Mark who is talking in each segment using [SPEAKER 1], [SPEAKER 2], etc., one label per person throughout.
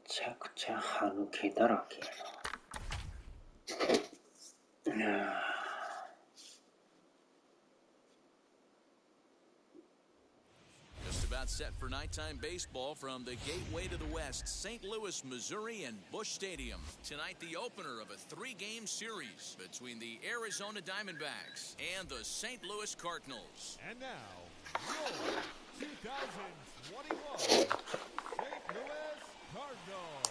[SPEAKER 1] ちゃくちゃ歯抜けだらけやな。
[SPEAKER 2] About set for nighttime baseball from the gateway to the west, St. Louis, Missouri, and Busch Stadium. Tonight, the opener of a three-game series between the Arizona Diamondbacks and the St. Louis Cardinals.
[SPEAKER 3] And now, your 2021 St. Louis Cardinals.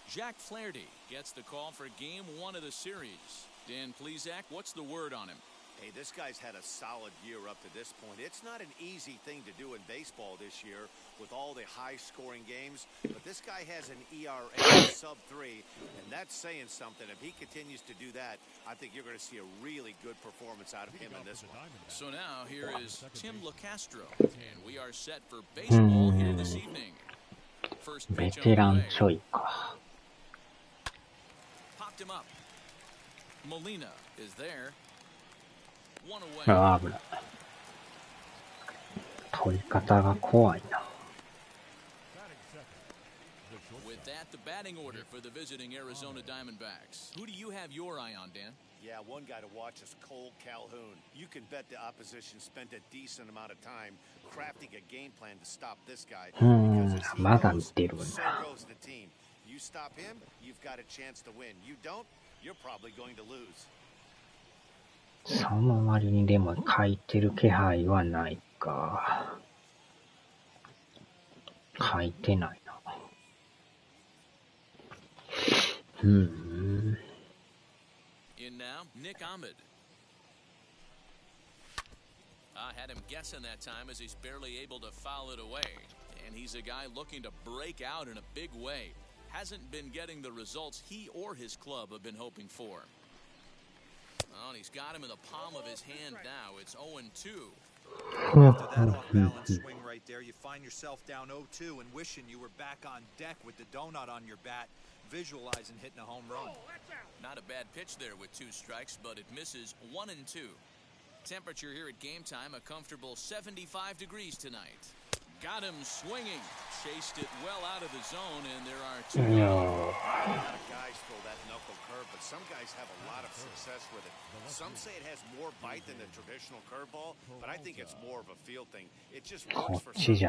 [SPEAKER 2] Jack Flaherty gets the call for Game 1 of the series. Dan Plesac, what's the word on him?
[SPEAKER 4] Hey, this guy's had a solid year up to this point. It's not an easy thing to do in baseball this year with all the high-scoring games, but this guy has an ERA sub-3, and that's saying something. If he continues to do that, I think you're going to see a really good performance out of him in this one.
[SPEAKER 2] So now here is Tim LaCastro, and we are set for baseball here this evening. First pitch on the way. Popped him up. Molina is there. One away.
[SPEAKER 1] 危ない。取り方が怖いな。
[SPEAKER 2] With that, the batting order for the visiting Arizona Diamondbacks. Who do you have your eye on, Dan?
[SPEAKER 4] Yeah, one guy to watch is Cole Calhoun. You can bet the opposition spent a decent amount of time crafting a game plan to stop this guy.
[SPEAKER 1] まだ見てるんだ。
[SPEAKER 4] So goes the team. You stop him, you've got a chance to win. You don't, you're probably going to lose.
[SPEAKER 1] その割にでも書いてる気配はないか。書いてないな。
[SPEAKER 2] In now, Nick Ahmed. I had him guessing that time as he's barely able to foul it away. And he's a guy looking to break out in a big way. Hasn't been getting the results he or his club have been hoping for. Oh, and he's got him in the palm of his hand now. It's 0-2.
[SPEAKER 5] After that off-balance swing right there, you find yourself down 0-2 and wishing you were back on deck with the donut on your bat, visualizing hitting a home run.
[SPEAKER 2] Not a bad pitch there with 2 strikes, but it misses 1-2. Temperature here at game time, a comfortable 75 degrees tonight. Got him swinging. Chased it well out of the zone, and there are 2.
[SPEAKER 4] A lot of guys throw that knuckle curve, but some guys have a lot of success with it. Some say it has more bite than the traditional curveball, but I think it's more of a feel thing. It just works for some pitchers.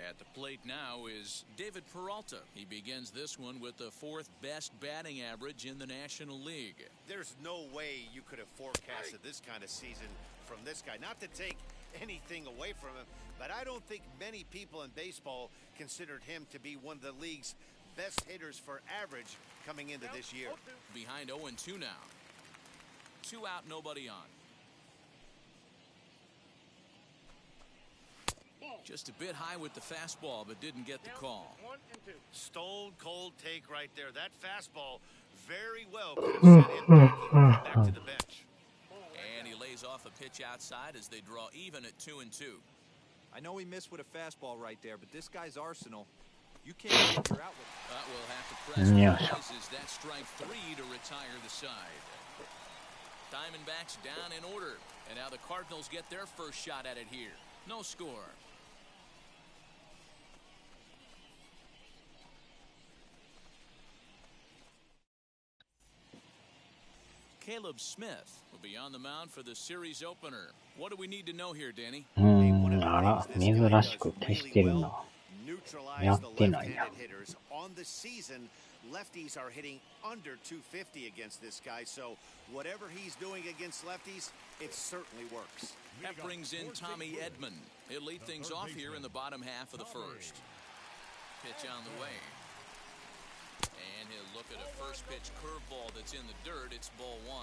[SPEAKER 2] At the plate now is David Peralta. He begins this one with the 4th best batting average in the National League.
[SPEAKER 4] There's no way you could have forecasted this kind of season from this guy. Not to take anything away from him, but I don't think many people in baseball considered him to be one of the league's best hitters for average coming into this year.
[SPEAKER 2] Behind 0-2 now. 2 out, nobody on. Just a bit high with the fastball, but didn't get the call.
[SPEAKER 4] Stone cold take right there. That fastball very well could have sent him back to the bench.
[SPEAKER 2] And he lays off a pitch outside as they draw even at 2-2.
[SPEAKER 5] I know he missed with a fastball right there, but this guy's arsenal, you can't figure out what.
[SPEAKER 2] We'll have to press places that strike 3 to retire the side. Diamondbacks down in order, and now the Cardinals get their first shot at it here. No score. Caleb Smith will be on the mound for the series opener. What do we need to know here, Danny?
[SPEAKER 1] あら、珍しく消してるな。やってないな。
[SPEAKER 4] On the season, lefties are hitting under 250 against this guy, so whatever he's doing against lefties, it certainly works.
[SPEAKER 2] That brings in Tommy Edman. He'll lead things off here in the bottom half of the first. Pitch on the way. And he'll look at a first pitch curveball that's in the dirt. It's ball 1.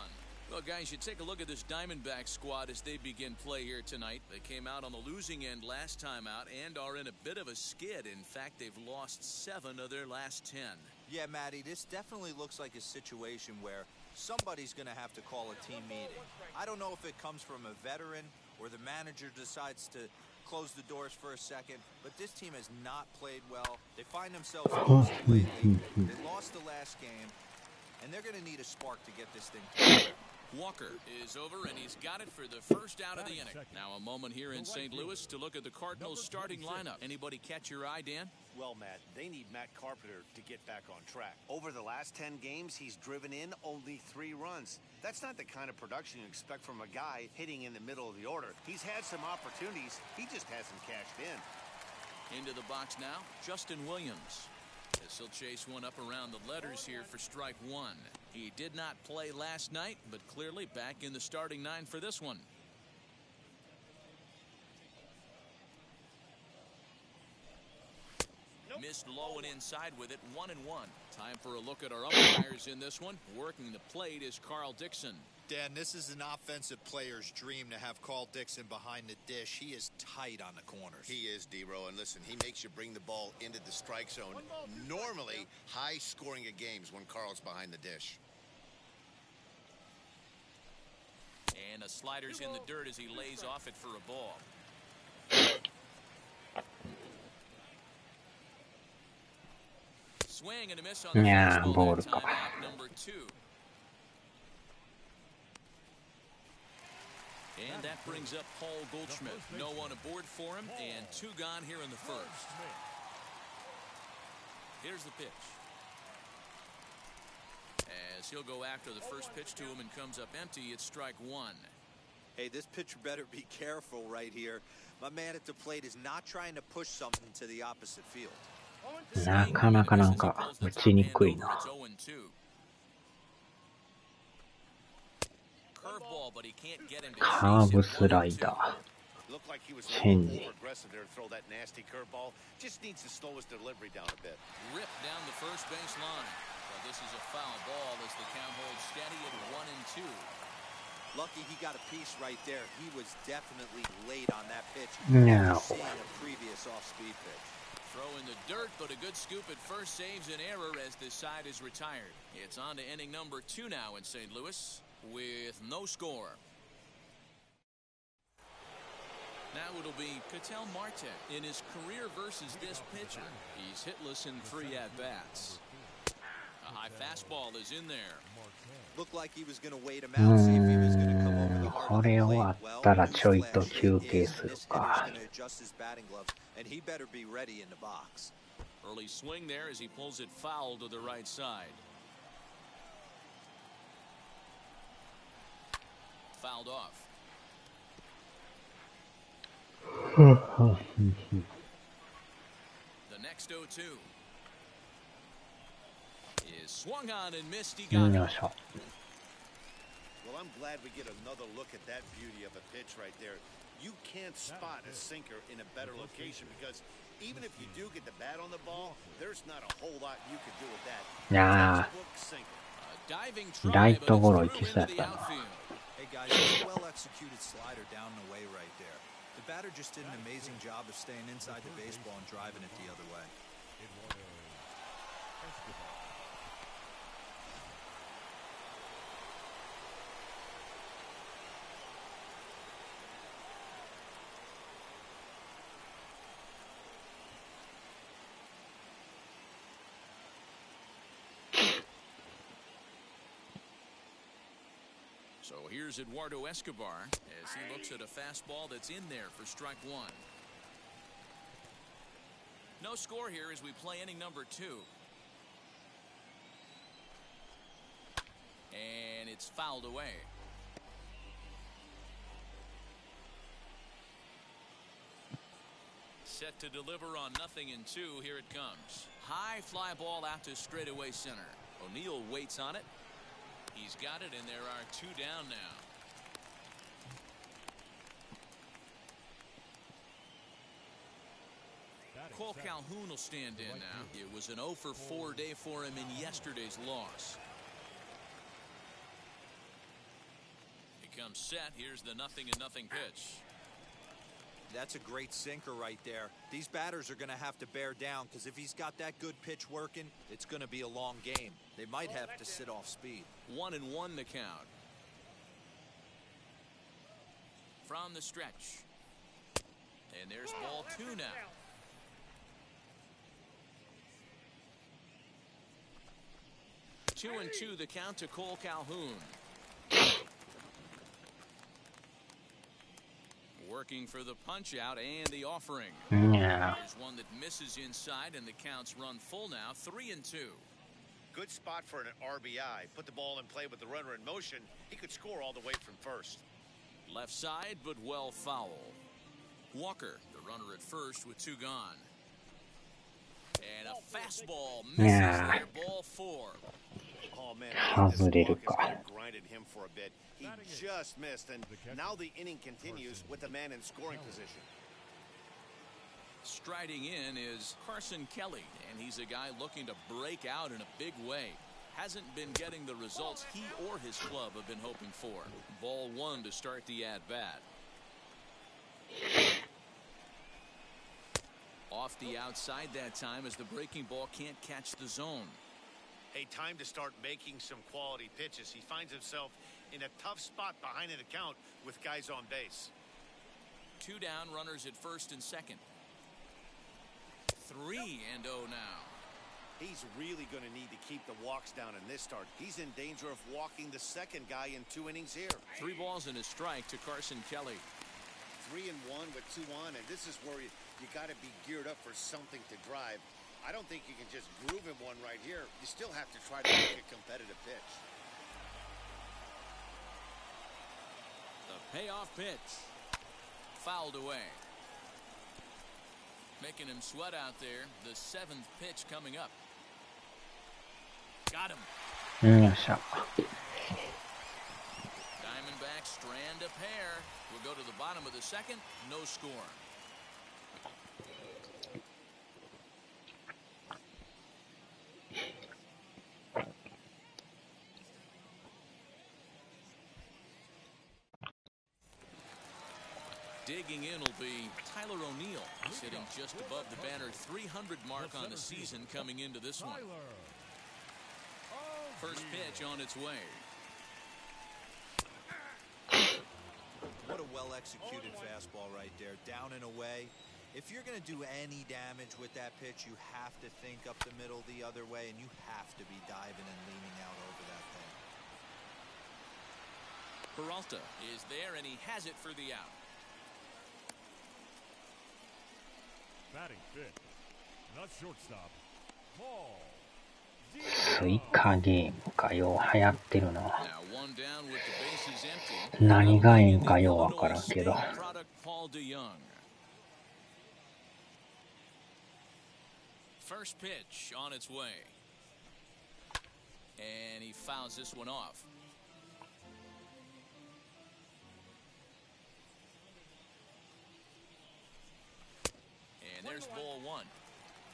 [SPEAKER 2] Well, guys, you take a look at this Diamondback squad as they begin play here tonight. They came out on the losing end last time out and are in a bit of a skid. In fact, they've lost 7 of their last 10.
[SPEAKER 5] Yeah, Matty, this definitely looks like a situation where somebody's going to have to call a team meeting. I don't know if it comes from a veteran or the manager decides to close the doors for a second, but this team has not played well. They find themselves losing lately. They lost the last game, and they're going to need a spark to get this thing together.
[SPEAKER 2] Walker is over, and he's got it for the first out of the inning. Now a moment here in St. Louis to look at the Cardinals' starting lineup. Anybody catch your eye, Dan?
[SPEAKER 4] Well, Matt, they need Matt Carpenter to get back on track. Over the last 10 games, he's driven in only 3 runs. That's not the kind of production you expect from a guy hitting in the middle of the order. He's had some opportunities. He just hasn't cashed in.
[SPEAKER 2] Into the box now, Justin Williams. As he'll chase one up around the letters here for strike 1. He did not play last night, but clearly back in the starting 9 for this one. Missed low and inside with it, 1-1. Time for a look at our umpires in this one. Working the plate is Carl Dixon.
[SPEAKER 5] Dan, this is an offensive player's dream to have Carl Dixon behind the dish. He is tight on the corners.
[SPEAKER 4] He is, D-Row, and listen, he makes you bring the ball into the strike zone. Normally, high scoring of games when Carl's behind the dish.
[SPEAKER 2] And a slider's in the dirt as he lays off it for a ball. Swing and a miss on the fastball that time, out number 2. And that brings up Paul Goldschmidt. No one aboard for him, and 2 gone here in the first. Here's the pitch. As he'll go after the first pitch to him and comes up empty, it's strike 1.
[SPEAKER 5] Hey, this pitcher better be careful right here. My man at the plate is not trying to push something to the opposite field.
[SPEAKER 1] なかなかなんか打ちにくいな。カーブスライダー。チェンジ。
[SPEAKER 4] Just needs to slow his delivery down a bit.
[SPEAKER 2] Ripped down the first base line. But this is a foul ball as the count holds steady at 1-2.
[SPEAKER 5] Lucky he got a piece right there. He was definitely late on that pitch.
[SPEAKER 1] No.
[SPEAKER 5] Seeing a previous off-speed pitch.
[SPEAKER 2] Throw in the dirt, but a good scoop at first saves an error as this side is retired. It's on to inning number 2 now in St. Louis with no score. Now it'll be Ketel Marte in his career versus this pitcher. He's hitless in 3 at-bats. A high fastball is in there.
[SPEAKER 5] Looked like he was going to wait him out, see if he was going to come over the hard.
[SPEAKER 1] これ終わったらちょいと休憩するか。
[SPEAKER 5] And he better be ready in the box.
[SPEAKER 2] Early swing there as he pulls it foul to the right side. Fouled off. The next 0-2 is swung on and missed. He got it.
[SPEAKER 4] Well, I'm glad we get another look at that beauty of a pitch right there. You can't spot a sinker in a better location because even if you do get the bat on the ball, there's not a whole lot you can do with that.
[SPEAKER 1] いやー、ライトゴロ行きそうやったな。
[SPEAKER 5] Hey guys, it's a well-executed slider down and away right there. The batter just did an amazing job of staying inside the baseball and driving it the other way.
[SPEAKER 2] So here's Eduardo Escobar as he looks at a fastball that's in there for strike 1. No score here as we play inning number 2. And it's fouled away. Set to deliver on 0-2. Here it comes. High fly ball out to straightaway center. O'Neill waits on it. He's got it, and there are 2 down now. Cole Calhoun will stand in now. It was an 0-for-4 day for him in yesterday's loss. He comes set. Here's the 0-0 pitch.
[SPEAKER 5] That's a great sinker right there. These batters are going to have to bear down because if he's got that good pitch working, it's going to be a long game. They might have to sit off speed.
[SPEAKER 2] 1-1 the count. From the stretch. And there's ball 2 now. Two and 2 the count to Cole Calhoun. Working for the punch out and the offering.
[SPEAKER 1] Yeah.
[SPEAKER 2] There's one that misses inside, and the counts run full now, 3-2.
[SPEAKER 4] Good spot for an RBI. Put the ball in play with the runner in motion. He could score all the way from first.
[SPEAKER 2] Left side, but well foul. Walker, the runner at first with 2 gone. And a fastball misses
[SPEAKER 1] Yeah.
[SPEAKER 2] there, ball 4.
[SPEAKER 4] Oh man,
[SPEAKER 1] 外れる
[SPEAKER 4] this walk
[SPEAKER 1] か。
[SPEAKER 4] has grinded him for a bit. He just missed, and now the inning continues with the man in scoring position.
[SPEAKER 2] Striding in is Carson Kelly, and he's a guy looking to break out in a big way. Hasn't been getting the results he or his club have been hoping for. Ball 1 to start the at-bat. Off the outside that time as the breaking ball can't catch the zone.
[SPEAKER 4] Hey, time to start making some quality pitches. He finds himself in a tough spot behind an account with guys on base.
[SPEAKER 2] 2 down, runners at first and second. 3-0 now.
[SPEAKER 4] He's really going to need to keep the walks down in this start. He's in danger of walking the second guy in 2 innings here.
[SPEAKER 2] 3 balls and a strike to Carson Kelly.
[SPEAKER 4] 3-1 with 2 on, and this is where you got to be geared up for something to drive. I don't think you can just groove him one right here. You still have to try to make a competitive pitch.
[SPEAKER 2] The payoff pitch. Fouled away. Making him sweat out there. The 7th pitch coming up. Got him.
[SPEAKER 1] よっしゃ。
[SPEAKER 2] Diamondbacks strand a pair. We'll go to the bottom of the 2nd. No score. Digging in will be Tyler O'Neill, sitting just above the banner 300 mark on the season coming into this one. First pitch on its way.
[SPEAKER 5] What a well-executed fastball right there, down and away. If you're going to do any damage with that pitch, you have to think up the middle the other way, and you have to be diving and leaning out over that thing.
[SPEAKER 2] Peralta is there, and he has it for the out.
[SPEAKER 3] Batting fifth, not shortstop, Paul.
[SPEAKER 1] スイカゲームかよう流行ってるな。
[SPEAKER 2] Now one down with the bases empty.
[SPEAKER 1] 何がええんかようわからんけど。
[SPEAKER 2] Product Paul DeYoung. First pitch on its way. And he fouls this one off. And there's ball 1.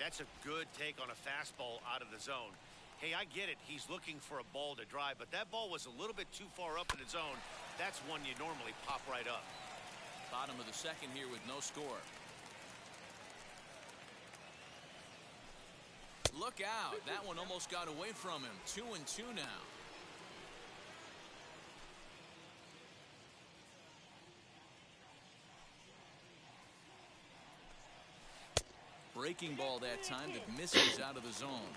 [SPEAKER 4] That's a good take on a fastball out of the zone. Hey, I get it. He's looking for a ball to drive, but that ball was a little bit too far up in the zone. That's one you normally pop right up.
[SPEAKER 2] Bottom of the 2nd here with no score. Look out. That one almost got away from him. 2-2 now. Breaking ball that time that misses out of the zone.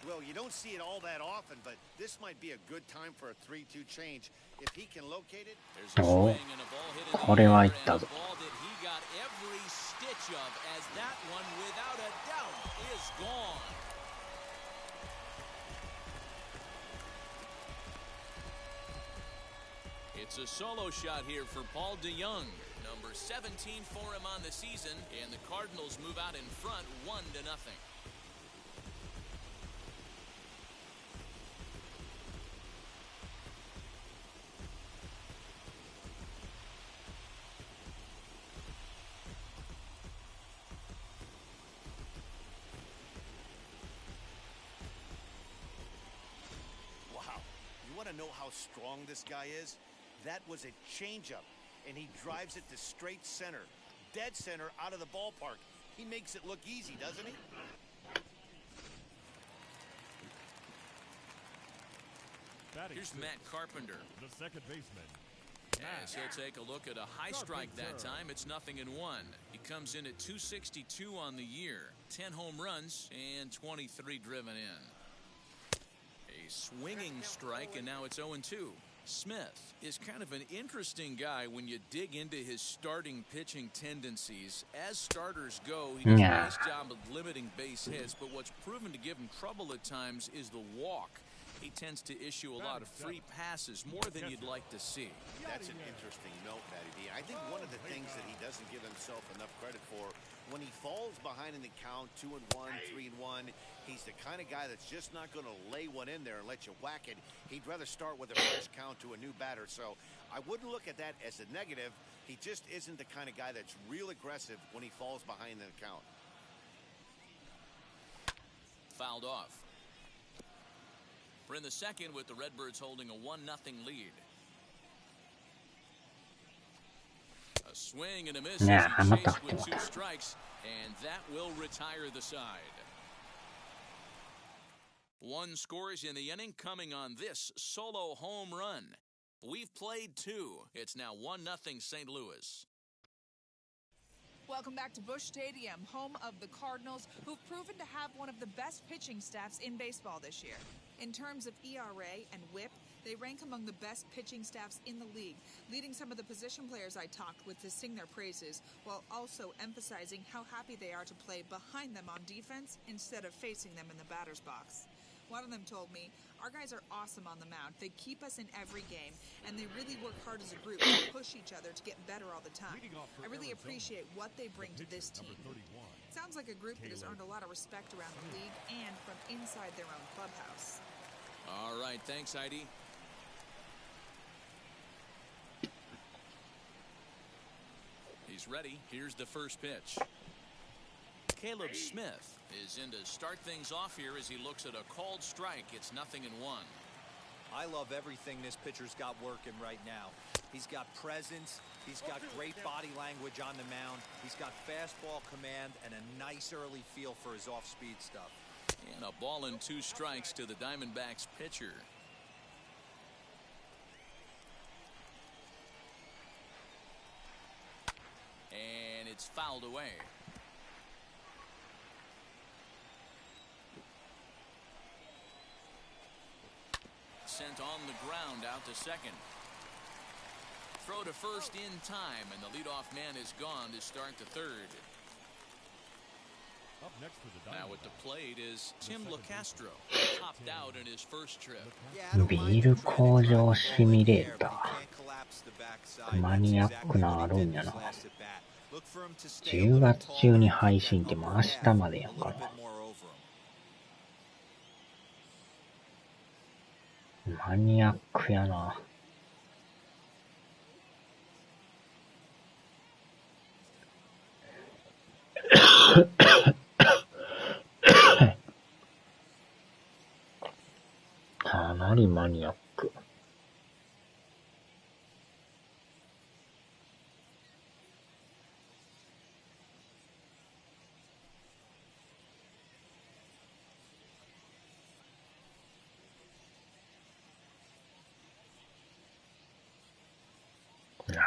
[SPEAKER 4] Well, you don't see it all that often, but this might be a good time for a 3-2 change. If he can locate it.
[SPEAKER 2] There's a swing and a ball hit in the
[SPEAKER 1] これは
[SPEAKER 2] air
[SPEAKER 1] いった
[SPEAKER 2] and a
[SPEAKER 1] ぞ。
[SPEAKER 2] ball that he got every stitch of as that one without a doubt is gone. It's a solo shot here for Paul DeYoung. Number 17 for him on the season, and the Cardinals move out in front 1-0.
[SPEAKER 4] Wow. You want to know how strong this guy is? That was a changeup, and he drives it to straight center, dead center out of the ballpark. He makes it look easy, doesn't he?
[SPEAKER 3] Batting
[SPEAKER 2] Here's
[SPEAKER 3] sixth,
[SPEAKER 2] Matt Carpenter.
[SPEAKER 3] the second baseman.
[SPEAKER 2] As he'll take a look at a high strike that time. It's 0-1. He comes in at 262 on the year, 10 home runs and 23 driven in. A swinging strike, and now it's 0-2. Smith is kind of an interesting guy when you dig into his starting pitching tendencies. As starters go, he does a nice job of limiting base hits, but what's proven to give him trouble at times is the walk. He tends to issue a lot of free passes, more than you'd like to see.
[SPEAKER 4] That's an interesting note, Matty D. I think one of the things that he doesn't give himself enough credit for, when he falls behind in the count, 2-1, 3-1, he's the kind of guy that's just not going to lay one in there and let you whack it. He'd rather start with a fresh count to a new batter. So I wouldn't look at that as a negative. He just isn't the kind of guy that's real aggressive when he falls behind in the count.
[SPEAKER 2] Fouled off. We're in the second with the Redbirds holding a 1-0 lead. A swing and a miss as he chased with 2 strikes, and that will retire the side. 1 scores in the inning coming on this solo home run. We've played 2. It's now 1-0 St. Louis.
[SPEAKER 6] Welcome back to Busch Stadium, home of the Cardinals, who've proven to have one of the best pitching staffs in baseball this year. In terms of ERA and WHIP, they rank among the best pitching staffs in the league, leading some of the position players I talked with to sing their praises, while also emphasizing how happy they are to play behind them on defense instead of facing them in the batter's box. One of them told me, "Our guys are awesome on the mound. They keep us in every game, and they really work hard as a group to push each other to get better all the time. I really appreciate what they bring to this team." Sounds like a group that has earned a lot of respect around the league and from inside their own clubhouse.
[SPEAKER 2] All right, thanks, Heidi. He's ready. Here's the first pitch. Caleb Smith is in to start things off here as he looks at a called strike. It's 0-1.
[SPEAKER 5] I love everything this pitcher's got working right now. He's got presence. He's got great body language on the mound. He's got fastball command and a nice early feel for his off-speed stuff.
[SPEAKER 2] And a ball and 2 strikes to the Diamondbacks pitcher. And it's fouled away. Sent on the ground out to second. Throw to first in time, and the leadoff man is gone to start the third.
[SPEAKER 3] Up next for the
[SPEAKER 2] Now at the plate is Tim LaCastro. Popped out in his first trip.
[SPEAKER 1] ビール工場シミュレーター。マニアックなあるんやな。10月中に配信ってもう明日までやんかな。マニアックやな。かなりマニアック。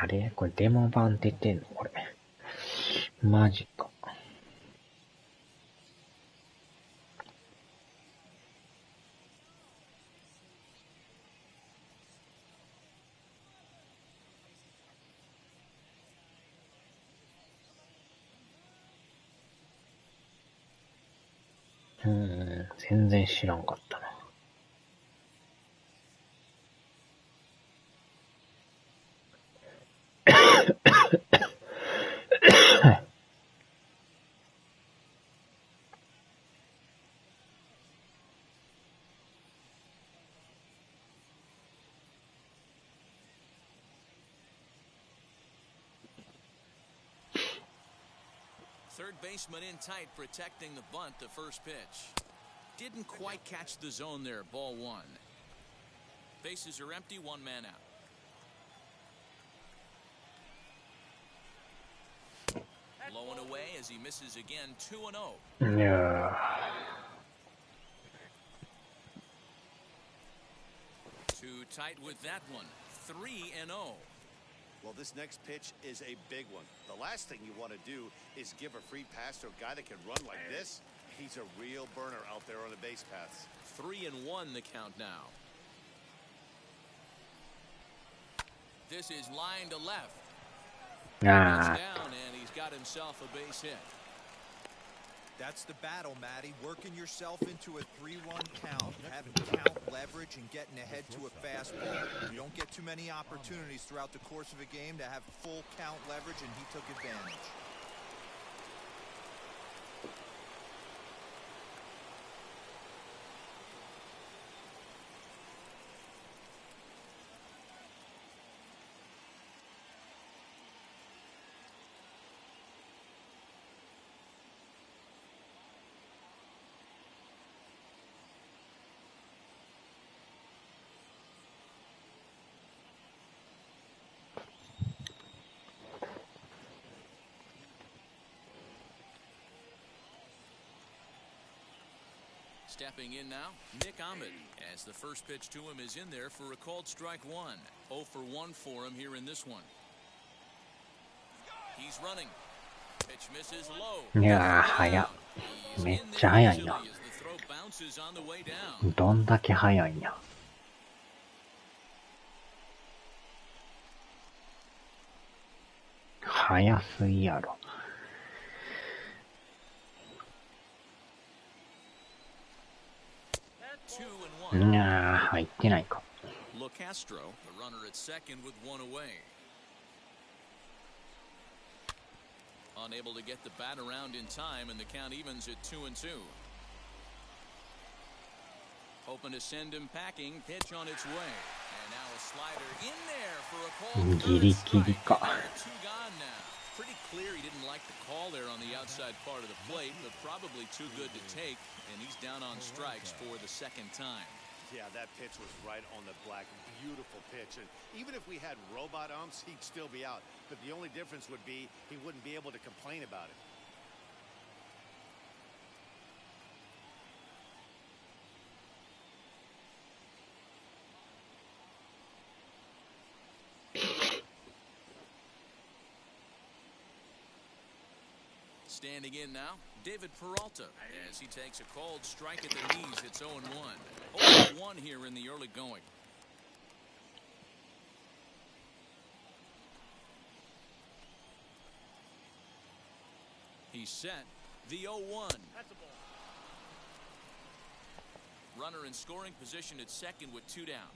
[SPEAKER 1] あれこれデモ版出てんのこれ。マジか。全然知らんかったな。
[SPEAKER 2] Third baseman in tight, protecting the bunt, the first pitch. Didn't quite catch the zone there, ball 1. Bases are empty, 1 man out. Blowing away as he misses again, 2-0.
[SPEAKER 1] Yeah.
[SPEAKER 2] Too tight with that one, 3-0.
[SPEAKER 4] Well, this next pitch is a big one. The last thing you want to do is give a free pass to a guy that can run like this. He's a real burner out there on the base paths.
[SPEAKER 2] 3-1 the count now. This is line to left.
[SPEAKER 1] あ
[SPEAKER 2] Down, and he's got himself a base hit.
[SPEAKER 5] That's the battle, Matty. Working yourself into a 3-1 count, having count leverage and getting ahead to a fastball. You don't get too many opportunities throughout the course of a game to have full count leverage, and he took advantage.
[SPEAKER 2] Stepping in now, Nick Ahmed, as the first pitch to him is in there for a called strike one. 0 for 1 for him here in this one. He's running. Pitch misses low.
[SPEAKER 1] あ。いやー、速っ。めっちゃ速いな。
[SPEAKER 2] As the throw bounces on the way down.
[SPEAKER 1] どんだけ速いんや。速すぎやろ。いやー、入ってないか。
[SPEAKER 2] LaCastro, the runner at second with one away. Unable to get the bat around in time, and the count evens at 2-2. Hoping to send him packing. Pitch on its way, and now a slider in there for a call.
[SPEAKER 1] ギリギリか。
[SPEAKER 2] Two gone now. Pretty clear he didn't like the call there on the outside part of the plate, but probably too good to take, and he's down on strikes for the second time.
[SPEAKER 4] Yeah, that pitch was right on the black. Beautiful pitch. And even if we had robot umps, he'd still be out. But the only difference would be he wouldn't be able to complain about it.
[SPEAKER 2] Standing in now, David Peralta, as he takes a called strike at the knees. It's 0-1. 0-1 here in the early going. He's set. The 0-1. Runner in scoring position at second with 2 down.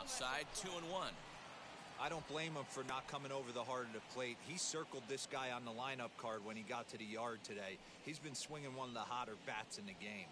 [SPEAKER 2] Outside, 2-1.
[SPEAKER 5] I don't blame him for not coming over the heart of the plate. He circled this guy on the lineup card when he got to the yard today. He's been swinging one of the hotter bats in the game.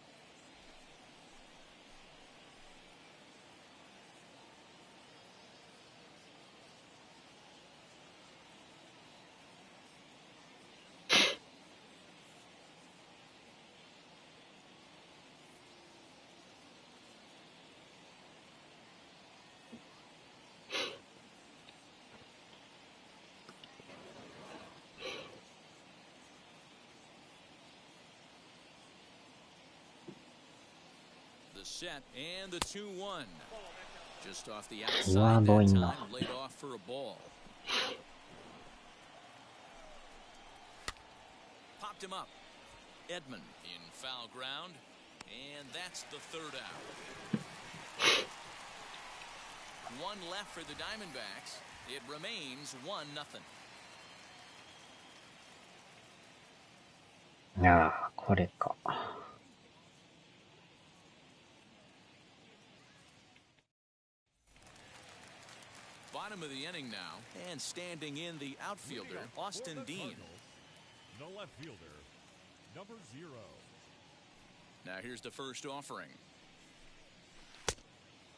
[SPEAKER 2] The set and the 2-1. Just off the outside that time, laid off for a ball. Popped him up. Edman in foul ground, and that's the third out. One left for the Diamondbacks. It remains 1-0.
[SPEAKER 1] いやー、これか。
[SPEAKER 2] Bottom of the inning now, and standing in the outfielder, Austin Dean.
[SPEAKER 3] No left fielder, number 0.
[SPEAKER 2] Now here's the first offering.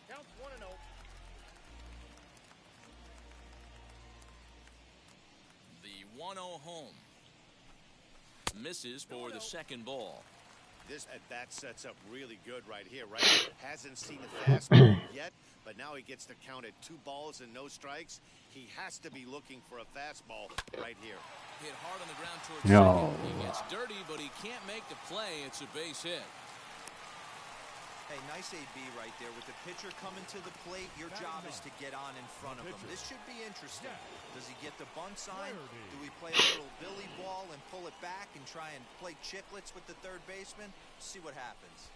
[SPEAKER 7] Counts 1-0.
[SPEAKER 2] The 1-0 home. Misses for the second ball.
[SPEAKER 4] This at-bat sets up really good right here, right? Hasn't seen a fastball yet, but now he gets to count at 2 balls and no strikes. He has to be looking for a fastball right here.
[SPEAKER 2] Hit hard on the ground towards second. He gets dirty, but he can't make the play. It's a base hit.
[SPEAKER 5] Hey, nice AB right there. With the pitcher coming to the plate, your job is to get on in front of him. This should be interesting. Does he get the bunt sign? Do we play a little billy ball and pull it back and try and play chicklets with the third baseman? See what happens.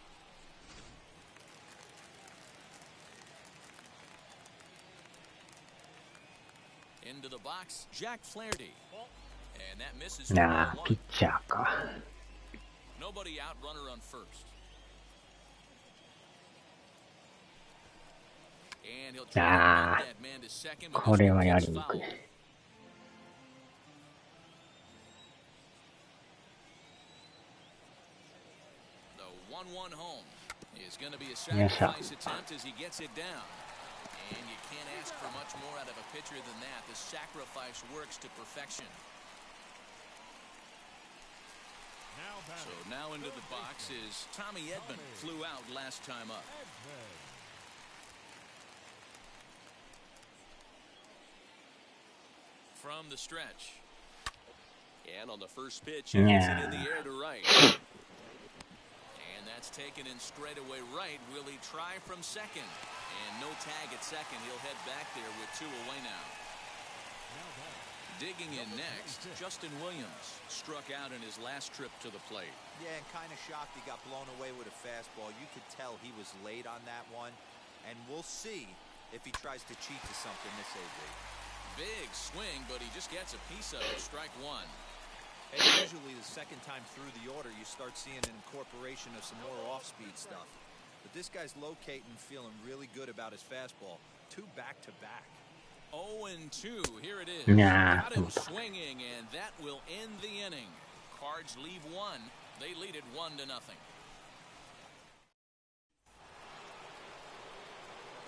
[SPEAKER 2] Into the box, Jack Flaherty. And that misses.
[SPEAKER 1] なあ、ピッチャーか。
[SPEAKER 2] Nobody out, runner on first. And he'll try to run that man to second, but
[SPEAKER 1] これは
[SPEAKER 2] this
[SPEAKER 1] や
[SPEAKER 2] one
[SPEAKER 1] り
[SPEAKER 2] gets
[SPEAKER 1] にくい。
[SPEAKER 2] fouled. The 1-1 home is going to be a sacrifice attempt as he gets it down. And you can't ask for much more out of a pitcher than that. The sacrifice works to perfection. So now into the box is Tommy Edman. Flew out last time up. From the stretch. And on the first pitch, he hits it in the air to right. And that's taken in straightaway right. Will he try from second? And no tag at second. He'll head back there with 2 away now. Digging in next, Justin Williams struck out in his last trip to the plate.
[SPEAKER 5] Yeah, and kind of shocked he got blown away with a fastball. You could tell he was late on that one. And we'll see if he tries to cheat to something this AB.
[SPEAKER 2] Big swing, but he just gets a piece of it. Strike 1.
[SPEAKER 5] And usually the second time through the order, you start seeing an incorporation of some more off-speed stuff. But this guy's locating, feeling really good about his fastball. 2 back-to-back.
[SPEAKER 2] 0-2. Here it is.
[SPEAKER 1] Nah.
[SPEAKER 2] Got him swinging, and that will end the inning. Cards leave 1. They lead it 1-0.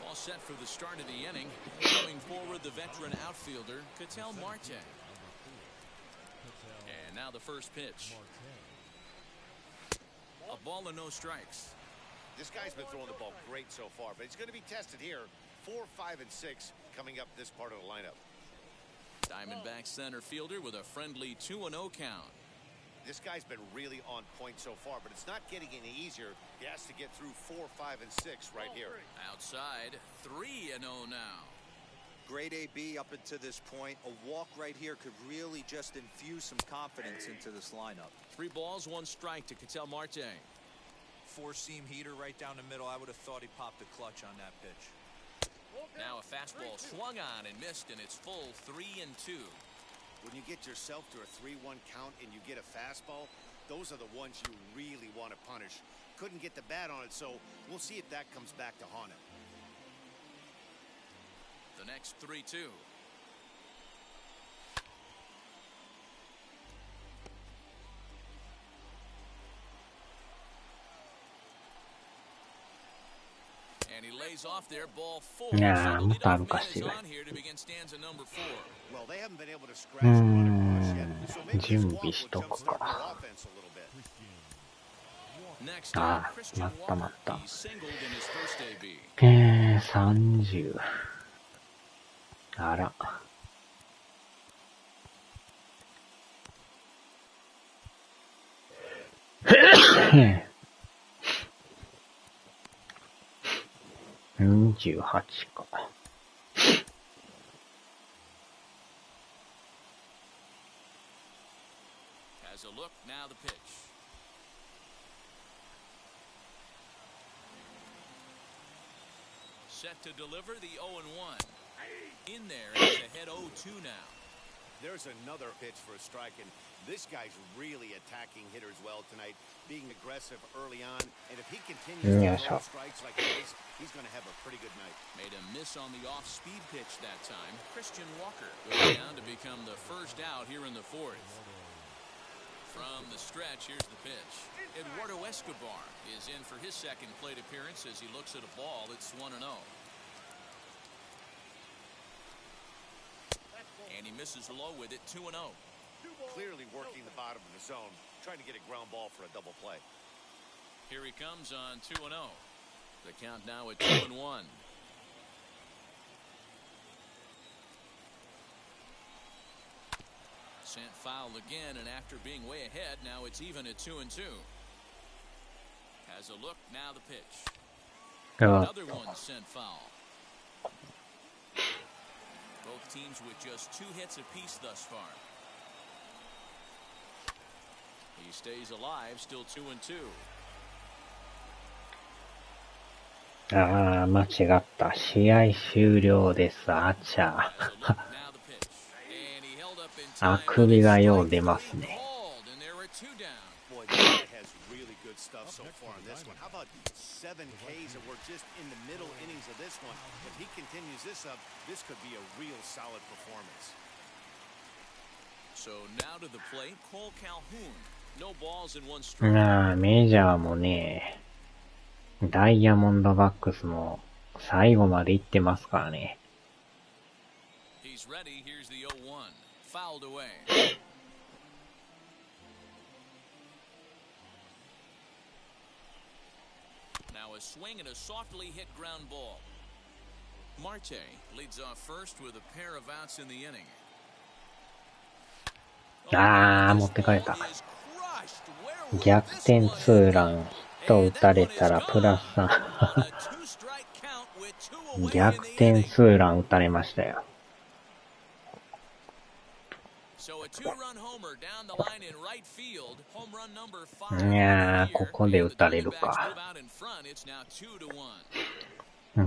[SPEAKER 2] All set for the start of the inning. Coming forward, the veteran outfielder, Ketel Marte. And now the first pitch. A ball and no strikes.
[SPEAKER 4] This guy's been throwing the ball great so far, but he's going to be tested here. 4, 5, and 6 coming up this part of the lineup.
[SPEAKER 2] Diamondback center fielder with a friendly 2-0 count.
[SPEAKER 4] This guy's been really on point so far, but it's not getting any easier. He has to get through 4, 5, and 6 right here.
[SPEAKER 2] Outside, 3-0 now.
[SPEAKER 5] Great AB up until this point. A walk right here could really just infuse some confidence into this lineup.
[SPEAKER 2] 3 balls, 1 strike to Ketel Marte.
[SPEAKER 5] 4-seam heater right down the middle. I would have thought he popped a clutch on that pitch.
[SPEAKER 2] Now a fastball swung on and missed, and it's full 3-2.
[SPEAKER 4] When you get yourself to a 3-1 count and you get a fastball, those are the ones you really want to punish. Couldn't get the bat on it, so we'll see if that comes back to haunt him.
[SPEAKER 2] The next 3-2. And he lays off there, ball 4.
[SPEAKER 1] Yeah,
[SPEAKER 2] So the leadoff man
[SPEAKER 1] much
[SPEAKER 2] is
[SPEAKER 1] faster.
[SPEAKER 2] on here to begin stanza number 4.
[SPEAKER 4] Well, they haven't been able to scratch the run across yet, so maybe this
[SPEAKER 1] 準
[SPEAKER 4] walk
[SPEAKER 1] 備
[SPEAKER 4] will
[SPEAKER 1] しとく
[SPEAKER 4] jumpstart
[SPEAKER 1] か。
[SPEAKER 4] their offense a little bit.
[SPEAKER 2] Next
[SPEAKER 1] Ah,
[SPEAKER 2] up, Christian
[SPEAKER 1] matta,
[SPEAKER 2] Walker.
[SPEAKER 1] matta.
[SPEAKER 2] He singled in his first AB.
[SPEAKER 1] 30。あら。28か。
[SPEAKER 2] Has a look, now the pitch. Set to deliver the 0-1. In there, it's ahead 0-2 now.
[SPEAKER 4] There's another pitch for a strike, and this guy's really attacking hitters well tonight, being aggressive early on. And if he continues to throw strikes like this, he's going to have a pretty good night.
[SPEAKER 2] Made a miss on the off-speed pitch that time. Christian Walker goes down to become the first out here in the 4th. From the stretch, here's the pitch. Eduardo Escobar is in for his second plate appearance as he looks at a ball that's 1-0. And he misses low with it, 2-0.
[SPEAKER 4] Clearly working the bottom of the zone, trying to get a ground ball for a double play.
[SPEAKER 2] Here he comes on 2-0. The count now at 2-1. Sent foul again, and after being way ahead, now it's even at 2-2. Has a look, now the pitch. Another one sent foul. Both teams with just 2 hits apiece thus far. He stays alive, still 2-2.
[SPEAKER 1] ああ、間違った。試合終了です。あちゃ。
[SPEAKER 2] Now the pitch.
[SPEAKER 1] あくびがよう出ますね。
[SPEAKER 4] Boy, this guy has really good stuff so far on this one. How about 7 Ks, and we're just in the middle innings of this one. If he continues this up, this could be a real solid performance.
[SPEAKER 2] So now to the plate, Cole Calhoun. No balls in one strike.
[SPEAKER 1] メジャーもね、ダイヤモンドバックスも最後まで行ってますからね。
[SPEAKER 2] He's ready. Here's the 0-1. Fouled away. Now a swing and a softly hit ground ball. Marte leads off first with a pair of outs in the inning.
[SPEAKER 1] 持ってかれた。逆転ツーラン、ヒット打たれたらプラス3。逆転ツーラン打たれましたよ。いやー、ここで打たれるか。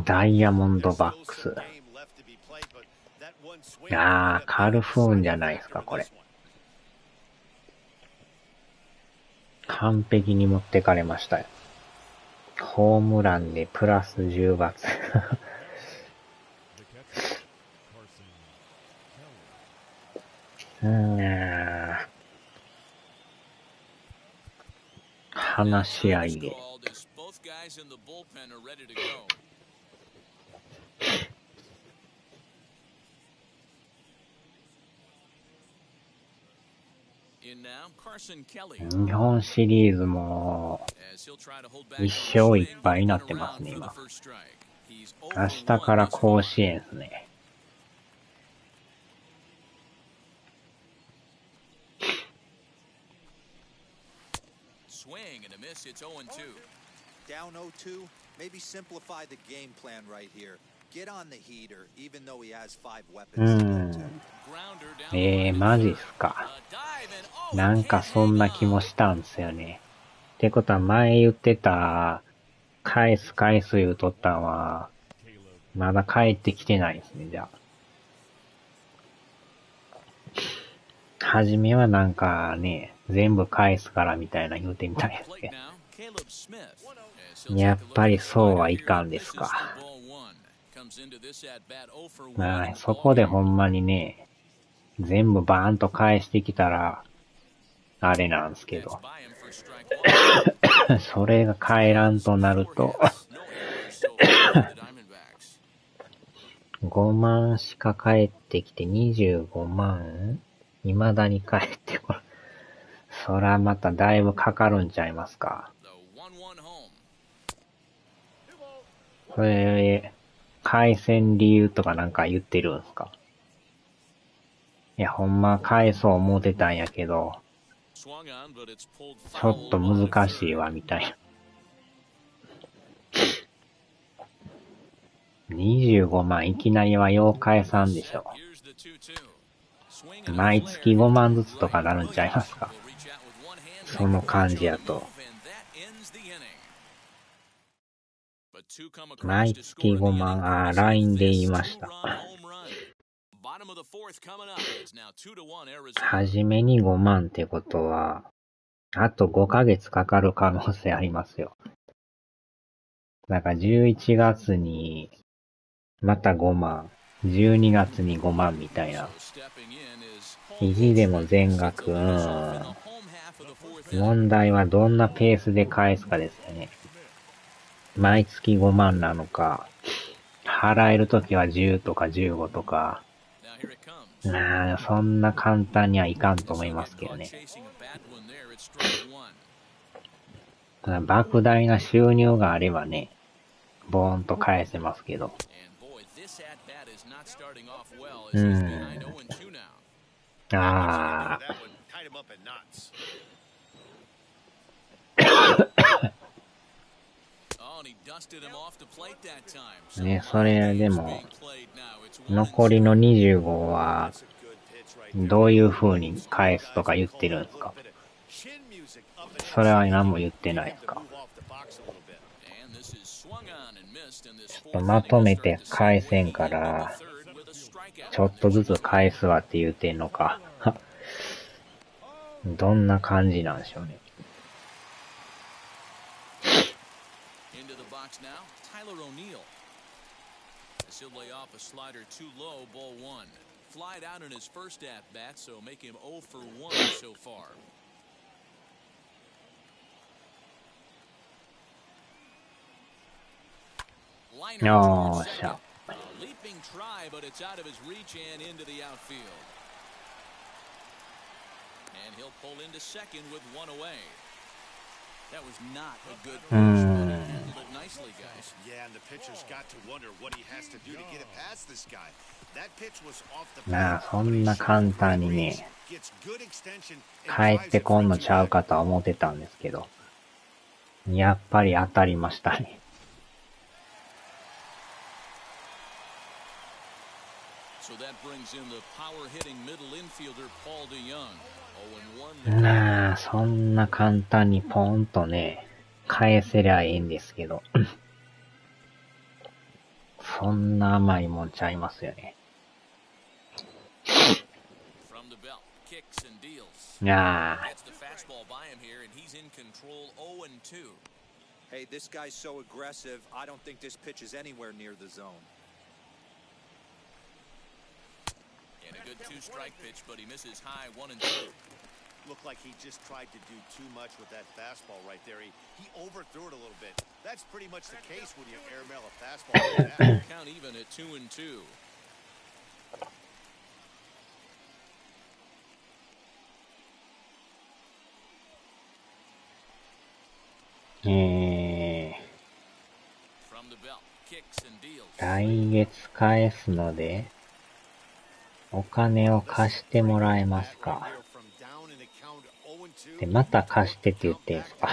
[SPEAKER 1] ダイヤモンドバックス。カルフーンじゃないですか、これ。完璧に持ってかれましたよ。ホームランでプラス10バツ。話し合いで。日本シリーズも1勝1敗になってますね、今。明日から甲子園ですね。
[SPEAKER 5] Down 0-2, maybe simplify the game plan right here. Get on the heater, even though he has 5 weapons to go to.
[SPEAKER 1] マジっすか。なんかそんな気もしたんですよね。ってことは前言ってた、返す言うとったんは、まだ帰ってきてないですね、じゃあ。はじめはなんかね、全部返すからみたいな言うてみたいですね。やっぱりそうはいかんですか。そこでほんまにね、全部バーンと返してきたら、あれなんですけど。それが帰らんとなると、5万しか返ってきて25万未だに返ってこる。そらまただいぶかかるんちゃいますか。これ、返せん理由とかなんか言ってるんすか？いや、ほんま返そう思ってたんやけど、ちょっと難しいわ、みたいな。25万いきなりはよう返さんでしょ。毎月5万ずつとかなるんちゃいますか？その感じやと。毎月5万、LINE で言いました。はじめに5万ってことは、あと5ヶ月かかる可能性ありますよ。だから11月に、また5万、12月に5万みたいな。意地でも全額、問題はどんなペースで返すかですよね。毎月5万なのか、払えるときは10とか15とか、そんな簡単にはいかんと思いますけどね。莫大な収入があればね、ボーンと返せますけど。ね、それでも、残りの25は、どういう風に返すとか言ってるんですか？それは何も言ってないですか？ちょっとまとめて返せんから、ちょっとずつ返すわって言うてんのか。どんな感じなんでしょうね。
[SPEAKER 2] Into the box now, Tyler O'Neill. He'll lay off a slider too low, ball one. Flied out in his first at bat, so make him 0 for 1 so far. Liner towards second. Leaping try, but it's out of his reach and into the outfield. And he'll pull into second with one away. That was not a good pitch, but he handled it nicely, guys.
[SPEAKER 4] Yeah, and the pitcher's got to wonder what he has to do to get it past this guy. That pitch was off the
[SPEAKER 1] なあ、そんな簡単にね、帰ってこんのちゃうかとは思ってたんですけど、やっぱり当たりましたね。
[SPEAKER 2] So that brings in the power-hitting middle infielder Paul DeYoung.
[SPEAKER 1] なあ、そんな簡単にポンとね、返せりゃいいんですけど、そんな甘いもんちゃいますよね。ああ。
[SPEAKER 5] Hey, this guy's so aggressive. I don't think this pitch is anywhere near the zone.
[SPEAKER 2] And a good two-strike pitch, but he misses high 1 and 2.
[SPEAKER 4] Looked like he just tried to do too much with that fastball right there. He overthrew it a little bit. That's pretty much the case when you airmail a fastball like that.
[SPEAKER 2] Count even at 2 and 2. From the belt, kicks and deals.
[SPEAKER 1] 来月返すので、お金を貸してもらえますか。で、また貸してって言ってんすか。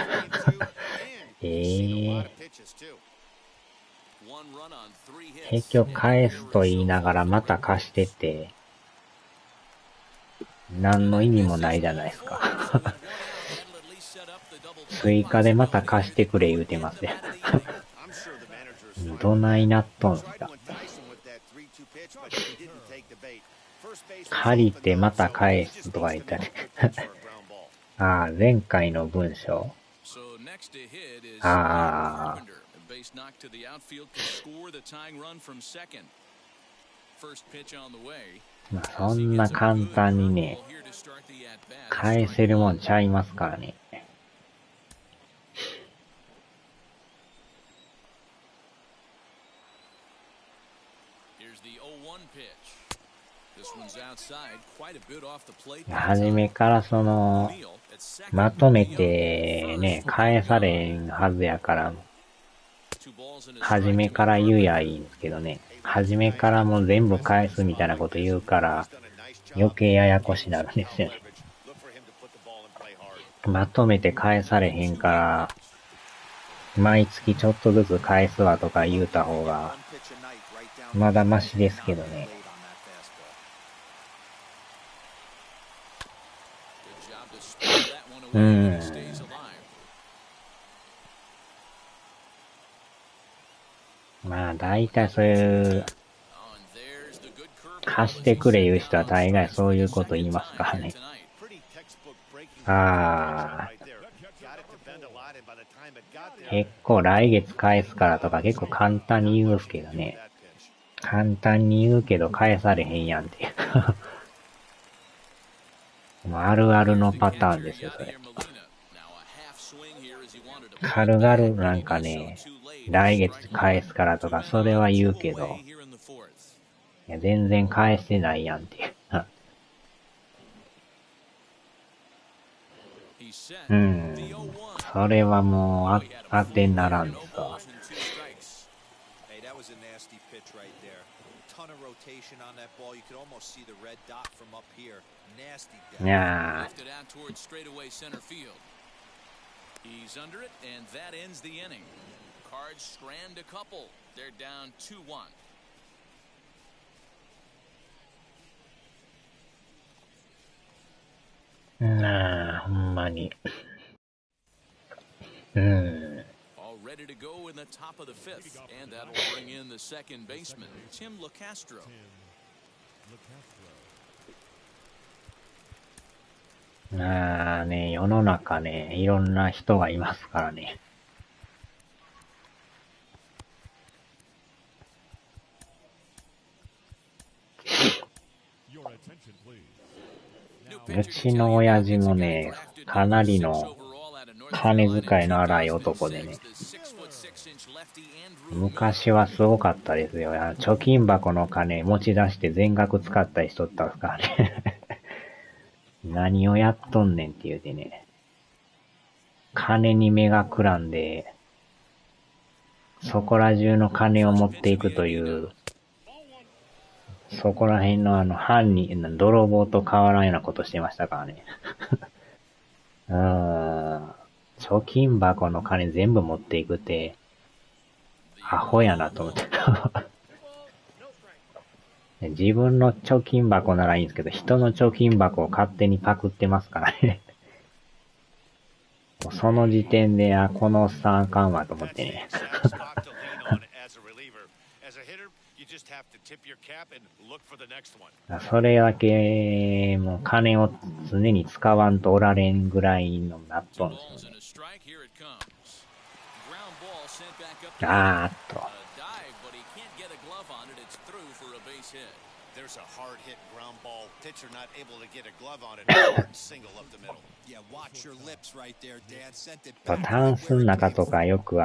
[SPEAKER 1] 結局返すと言いながらまた貸してって、何の意味もないじゃないですか。追加でまた貸してくれ言うてますよ。どないなっとんすか。借りてまた返すとか言ったり。ああ、前回の文章。ああ。まあ、そんな簡単にね、返せるもんちゃいますからね。初めからまとめてね、返されんはずやから、初めから言うやいいんですけどね。初めからもう全部返すみたいなこと言うから、余計ややこしなるんですよね。まとめて返されへんから、毎月ちょっとずつ返すわとか言うた方が、まだマシですけどね。まあ、大体そういう、貸してくれ言う人は大概そういうこと言いますからね。ああ。結構来月返すからとか結構簡単に言うんすけどね。簡単に言うけど返されへんやんっていう。あるあるのパターンですよ、それ。軽々なんかね、来月返すからとか、それは言うけど、いや全然返してないやんっていう。それはもう当てにならんですわ。いやー。
[SPEAKER 2] He's under it, and that ends the inning. Cards strand a couple. They're down 2-1.
[SPEAKER 1] なあ、ほんまに。
[SPEAKER 2] All ready to go in the top of the fifth, and that'll bring in the second baseman, Tim LeCastro.
[SPEAKER 1] まあね、世の中ね、いろんな人がいますからね。
[SPEAKER 3] Your attention, please.
[SPEAKER 1] うちの親父もね、かなりの金遣いの荒い男でね、昔はすごかったですよ。貯金箱の金持ち出して全額使ったりしとったんですからね。何をやっとんねんって言うてね。金に目がくらんで、そこら中の金を持っていくという、そこら辺の犯人、泥棒と変わらんようなことしてましたからね。貯金箱の金全部持っていくって、アホやなと思って。自分の貯金箱ならいいんですけど、人の貯金箱を勝手にパクってますからね。その時点で、このおっさんあかんわと思ってね。それだけ、もう金を常に使わんとおられんぐらいの納豆ですよね。
[SPEAKER 4] There's a hard hit ground ball. Pitcher not able to get a glove on it. Hard single up the middle.
[SPEAKER 5] Yeah, watch your lips right there, Dan. Sent it
[SPEAKER 1] タンスの中とかよく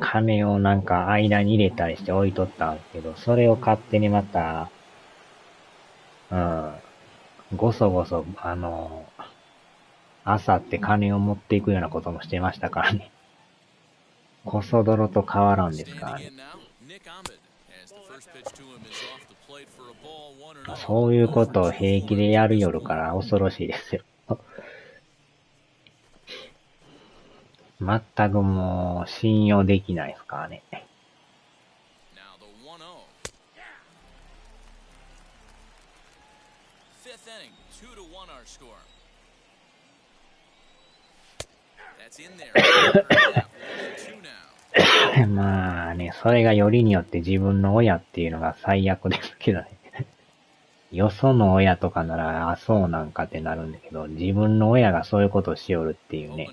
[SPEAKER 1] 金をなんか間に入れたりして置いとったんですけど、それを勝手にまた、ごそごそ、朝って金を持っていくようなこともしてましたからね。こそ泥と変わらんですからね。そういうことを平気でやる夜から恐ろしいですよ。全くもう信用できないですからね。まあね、それがよりによって自分の親っていうのが最悪ですけどね。よその親とかなら、そうなんかってなるんだけど、自分の親がそういうことをしよるっていうね。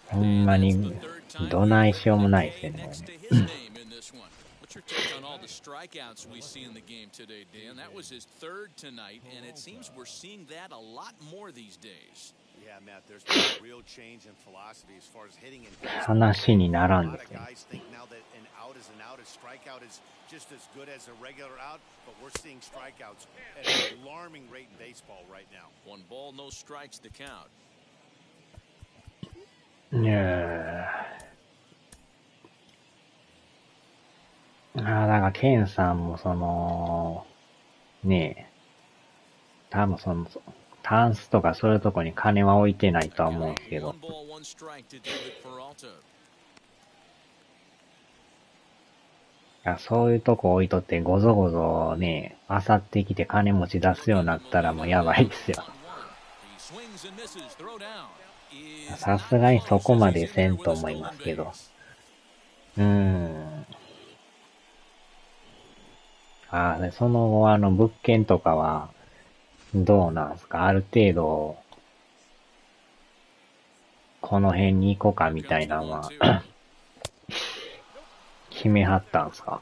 [SPEAKER 1] ほんまに、どないしようもないですよね。
[SPEAKER 2] What's your take on all the strikeouts we see in the game today, Dan? That was his third tonight, and it seems we're seeing that a lot more these days.
[SPEAKER 4] Yeah, Matt, there's been a real change in philosophy as far as hitting and baseball.
[SPEAKER 1] 話にならん
[SPEAKER 4] A
[SPEAKER 1] で
[SPEAKER 4] lot
[SPEAKER 1] す
[SPEAKER 4] of
[SPEAKER 1] よね。
[SPEAKER 4] guys think now that an out is an out, a strikeout is just as good as a regular out, but we're seeing strikeouts at an alarming rate in baseball right now.
[SPEAKER 2] 1 ball, no strikes to count.
[SPEAKER 1] だからケンさんもねえ、多分タンスとかそういうとこに金は置いてないとは思うんですけど。
[SPEAKER 2] 1 ball, 1 strike to David Peralta.
[SPEAKER 1] そういうとこ置いとってごぞごぞね、漁ってきて金持ち出すようになったらもうやばいですよ。さすがにそこまでせんと思いますけど。でその後物件とかはどうなんすか？ある程度、この辺に行こうかみたいなのは、決めはったんすか？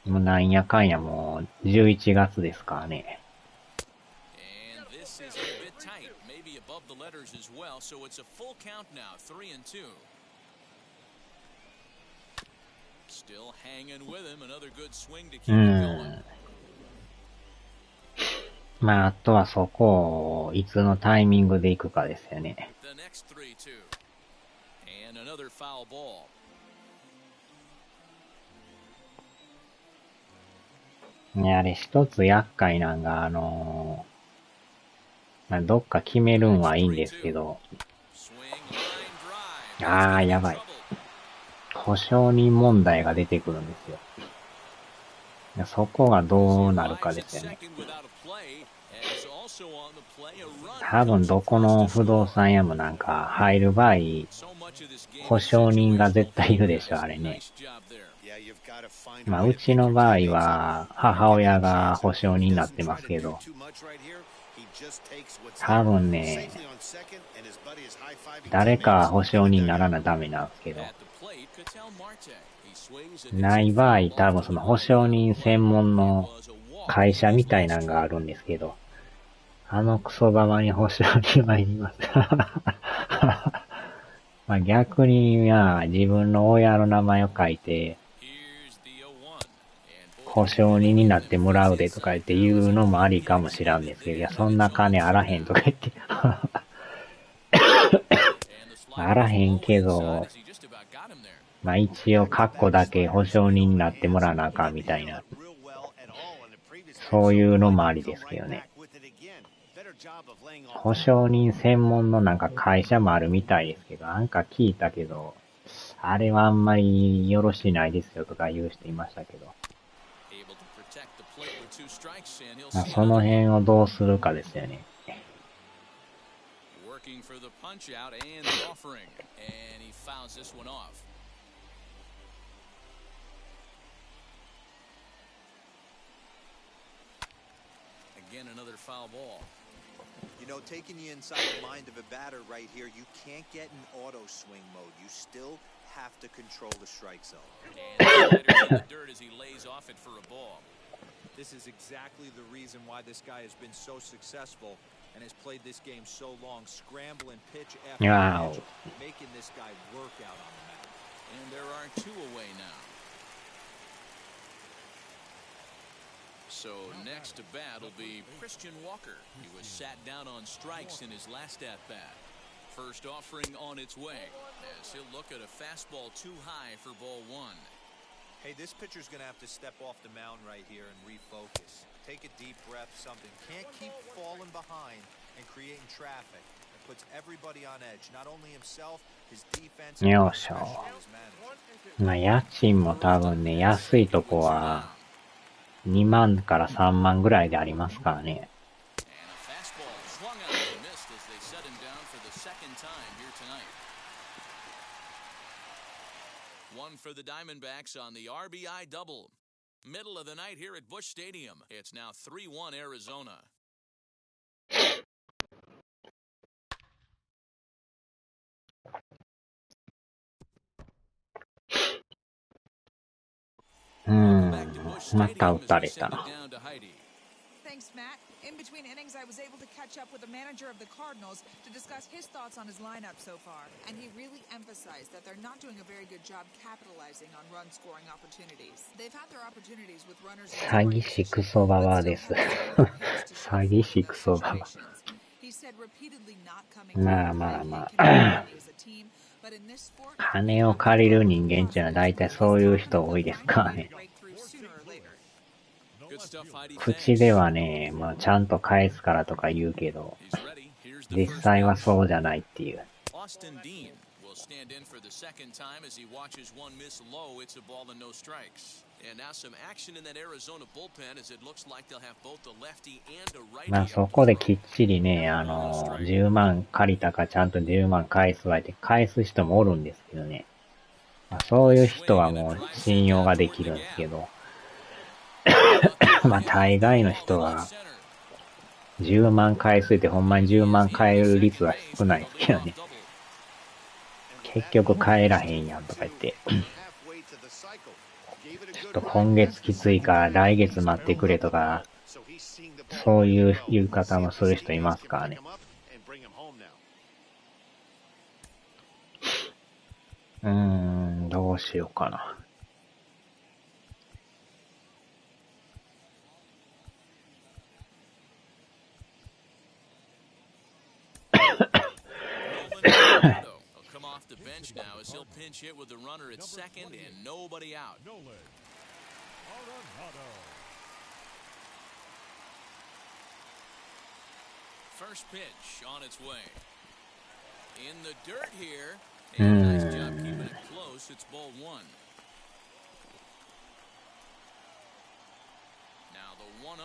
[SPEAKER 1] もうなんやかんやもう11月ですからね。まあ、あとはそこをいつのタイミングで行くかですよね。あれ一つ厄介なんが、どっか決めるんはいいんですけど、やばい。保証人問題が出てくるんですよ。そこがどうなるかですよね。多分どこの不動産屋もなんか入る場合、保証人が絶対いるでしょ、あれね。まあ、うちの場合は、母親が保証人になってますけど、多分ね、誰か保証人にならなダメなんですけど、ない場合、多分その保証人専門の会社みたいなのがあるんですけど、あのクソババに保証人はいります。まあ逆に、自分の親の名前を書いて、保証人になってもらうでとか言って言うのもありかもしらんですけど、いや、そんな金あらへんとか言って。あらへんけど、まあ一応カッコだけ保証人になってもらわなあかんみたいな。そういうのもありですけどね。保証人専門のなんか会社もあるみたいですけど、なんか聞いたけど、あれはあんまりよろしないですよとか言う人いましたけど。まあ、その辺をどうするかですよね。
[SPEAKER 5] Again, another foul ball. You know, taking you inside the mind of a batter right here, you can't get in auto swing mode. You still have to control the strike zone.
[SPEAKER 2] And the in the dirt as he lays off it for a ball.
[SPEAKER 5] This is exactly the reason why this guy has been so successful and has played this game so long, scrambling pitch after pitch, making this guy work out on the mound.
[SPEAKER 2] And there are two away now. So next to bat will be Christian Walker. He was sat down on strikes in his last at-bat. First offering on its way as he'll look at a fastball too high for ball one.
[SPEAKER 5] Hey, this pitcher's going to have to step off the mound right here and refocus. Take a deep breath, something. Can't keep falling behind and creating traffic. It puts everybody on edge, not only himself, his defense, and especially his manager.
[SPEAKER 1] まあ、家賃も多分ね、安いとこは2万から3万ぐらいでありますからね。
[SPEAKER 2] One for the Diamondbacks on the RBI double. Middle of the night here at Busch Stadium. It's now 3-1 Arizona.
[SPEAKER 6] Thanks, Matt. In between innings, I was able to catch up with the manager of the Cardinals to discuss his thoughts on his lineup so far. And he really emphasized that they're not doing a very good job capitalizing on run-scoring opportunities. They've had their opportunities with runners...
[SPEAKER 1] 詐欺師クソババです。詐欺師クソババ。まあまあまあ。金を借りる人間っていうのは大体そういう人多いですからね。口ではね、まあ、ちゃんと返すからとか言うけど、実際はそうじゃないっていう。まあそこできっちりね、10万借りたかちゃんと10万返すわって返す人もおるんですけどね。まあ、そういう人はもう信用ができるんですけど、まあ大概の人は10万返すってほんまに10万返る率は少ないですけどね。結局返らへんやんとか言って。ちょっと今月きついから来月待ってくれとか、そういう言い方もする人いますからね。どうしようかな。
[SPEAKER 2] Now as he'll pinch hit with the runner at second and nobody out. First pitch on its way. In the dirt here. And nice job keeping it close. It's ball one. Now the 1-0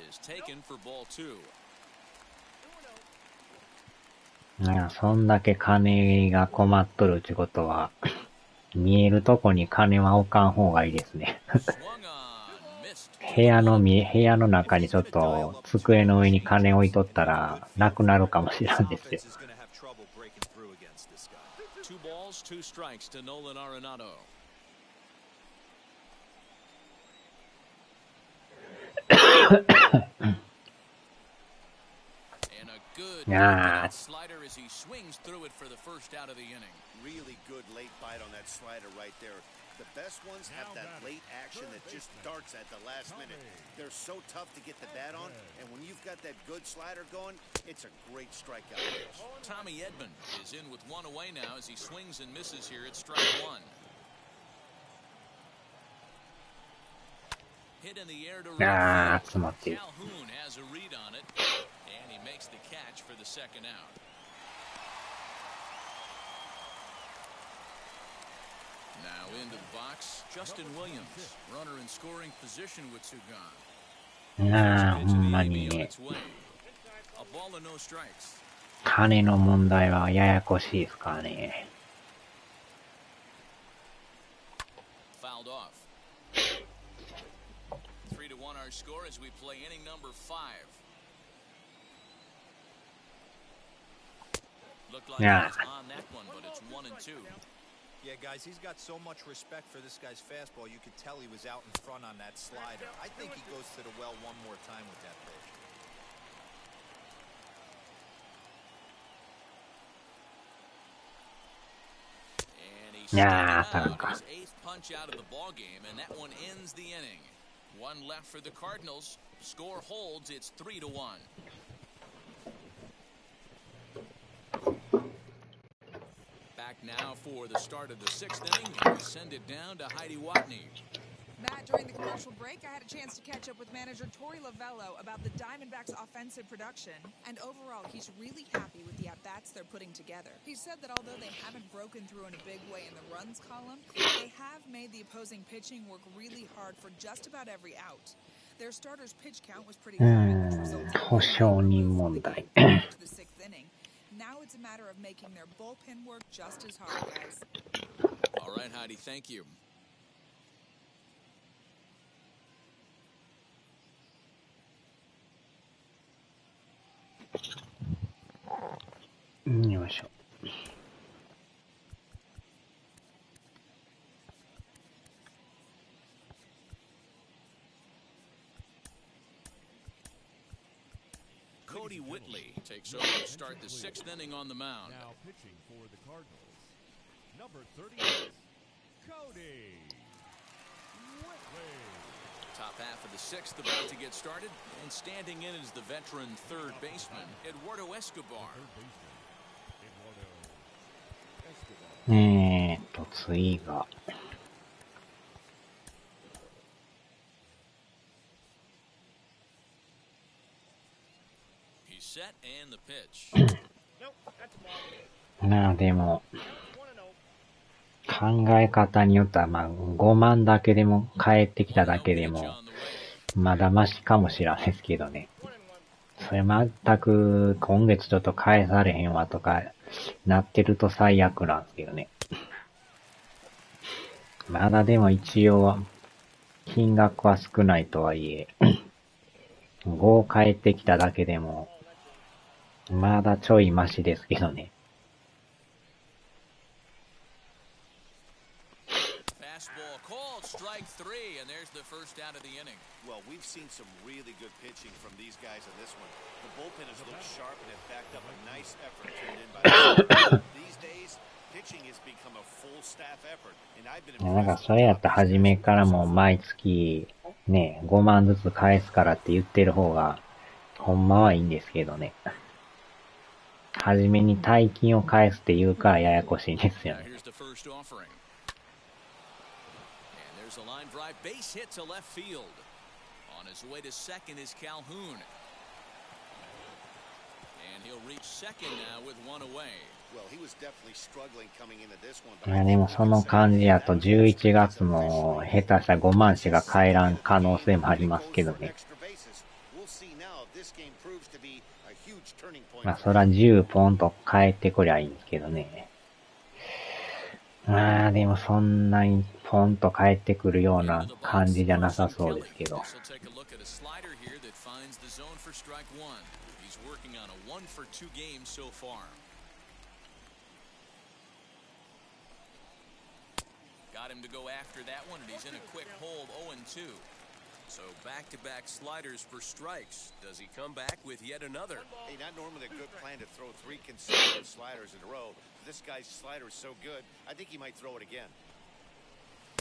[SPEAKER 2] is taken for ball two.
[SPEAKER 1] そんだけ金が困っとるってことは、見えるとこに金は置かん方がいいですね。
[SPEAKER 2] Swung on, missed.
[SPEAKER 1] 部屋の中にちょっと机の上に金置いとったらなくなるかもしれんですよ。
[SPEAKER 5] Offense is going to have trouble breaking through against this guy.
[SPEAKER 2] 2 balls, 2 strikes to Nolan Arenado. And a good
[SPEAKER 1] Ah.
[SPEAKER 2] slider as he swings through it for the first out of the inning.
[SPEAKER 4] Really good late bite on that slider right there. The best ones have that late action that just darts at the last minute. They're so tough to get the bat on, and when you've got that good slider going, it's a great strikeout pitch.
[SPEAKER 2] Tommy Edman is in with 1 away now as he swings and misses here at strike 1. Hit in the air to right field.
[SPEAKER 1] 詰まってる。
[SPEAKER 2] Calhoun has a read on it, and he makes the catch for the second out. Now into the box, Justin Williams, runner in scoring position with 2 gone.
[SPEAKER 1] ほんま
[SPEAKER 2] Pitch
[SPEAKER 1] に
[SPEAKER 2] to the AB on
[SPEAKER 1] ね、
[SPEAKER 2] its way. A ball and no strikes.
[SPEAKER 1] 金の問題はややこしいですからね。
[SPEAKER 2] Fouled off. 3-1 our score as we play inning number 5. Looked like he was on that one, but it's 1-2.
[SPEAKER 5] Yeah, guys, he's got so much respect for this guy's fastball. You could tell he was out in front on that slider. I think he goes to the well one more time with that pitch.
[SPEAKER 2] And he
[SPEAKER 1] Yeah,
[SPEAKER 2] struck him out,
[SPEAKER 1] Tanaka.
[SPEAKER 2] his 8th punch out of the ball game, and that one ends the inning. 1 left for the Cardinals. Score holds. It's 3-1. Back now for the start of the 6th inning, and we send it down to Heidi Watney.
[SPEAKER 6] Matt, during the commercial break, I had a chance to catch up with manager Tori Lavello about the Diamondbacks' offensive production, and overall, he's really happy with the at-bats they're putting together. He said that although they haven't broken through in a big way in the runs column, they have made the opposing pitching work really hard for just about every out. Their starter's pitch count was pretty high, which resulted
[SPEAKER 1] 保証人
[SPEAKER 6] in
[SPEAKER 1] 問題。
[SPEAKER 6] to the 6th inning. Now it's a matter of making their bullpen work just as hard, guys.
[SPEAKER 2] All right, Heidi, thank you.
[SPEAKER 1] よいしょ。
[SPEAKER 2] Cody Whitley takes over to start the 6th inning on the mound.
[SPEAKER 3] Now pitching for the Cardinals, number 38, Cody Whitley.
[SPEAKER 2] Top half of the 6th about to get started, and standing in is the veteran third baseman, Eduardo Escobar.
[SPEAKER 3] Third baseman, Eduardo Escobar.
[SPEAKER 1] 次が、
[SPEAKER 2] He's set and the pitch.
[SPEAKER 1] まあでも、考え方によっては、まあ5万だけでも帰ってきただけで
[SPEAKER 2] Pitch
[SPEAKER 1] も、
[SPEAKER 2] on the way.
[SPEAKER 1] まだマシかもしれないですけどね。それ全く今月ちょっと返されへんわとかなってると最悪なんですけどね。まだでも一応金額は少ないとはいえ、5返ってきただけでもまだちょいマシですけどね。
[SPEAKER 2] Fastball called, strike 3, and there's the first out of the inning.
[SPEAKER 4] Well, we've seen some really good pitching from these guys in this one. The bullpen has looked sharp and have backed up a nice effort turned in by the These days, pitching has become a full staff effort, and I've been
[SPEAKER 1] なんか
[SPEAKER 4] impressed
[SPEAKER 1] それやったら初めからもう毎月ね、5万ずつ返すからって言ってる方がほんまはいいんですけどね。初めに大金を返すって言うからややこしいんですよ
[SPEAKER 2] Now
[SPEAKER 1] ね。
[SPEAKER 2] here's the first offering. And there's a line drive, base hit to left field. On his way to second is Calhoun. And he'll reach second now with 1 away.
[SPEAKER 4] Well, he was definitely struggling coming into this one, but
[SPEAKER 1] ま
[SPEAKER 4] I
[SPEAKER 1] あで
[SPEAKER 4] think
[SPEAKER 1] も
[SPEAKER 4] we
[SPEAKER 1] そ
[SPEAKER 4] can
[SPEAKER 1] の
[SPEAKER 4] say
[SPEAKER 1] 感じやと
[SPEAKER 4] that
[SPEAKER 1] 11月も下手したら5万しか返らん可能性もありますけどね。
[SPEAKER 4] extra bases. We'll see now if this game proves to be a huge turning point.
[SPEAKER 1] まあそら10ポンと返ってこりゃいいんですけどね。まあでもそんなにポンと帰ってくるような感じじゃなさそうですけど。
[SPEAKER 2] This will take a look at a slider here that finds the zone for strike one. He's working on a 1-for-2 game so far. Got him to go after that one, and he's in a quick hold, 0-2. So back-to-back sliders for strikes. Does he come back with yet another?
[SPEAKER 4] Hey, not normally a good plan to throw 3 consecutive sliders in a row. This guy's slider is so good, I think he might throw it again.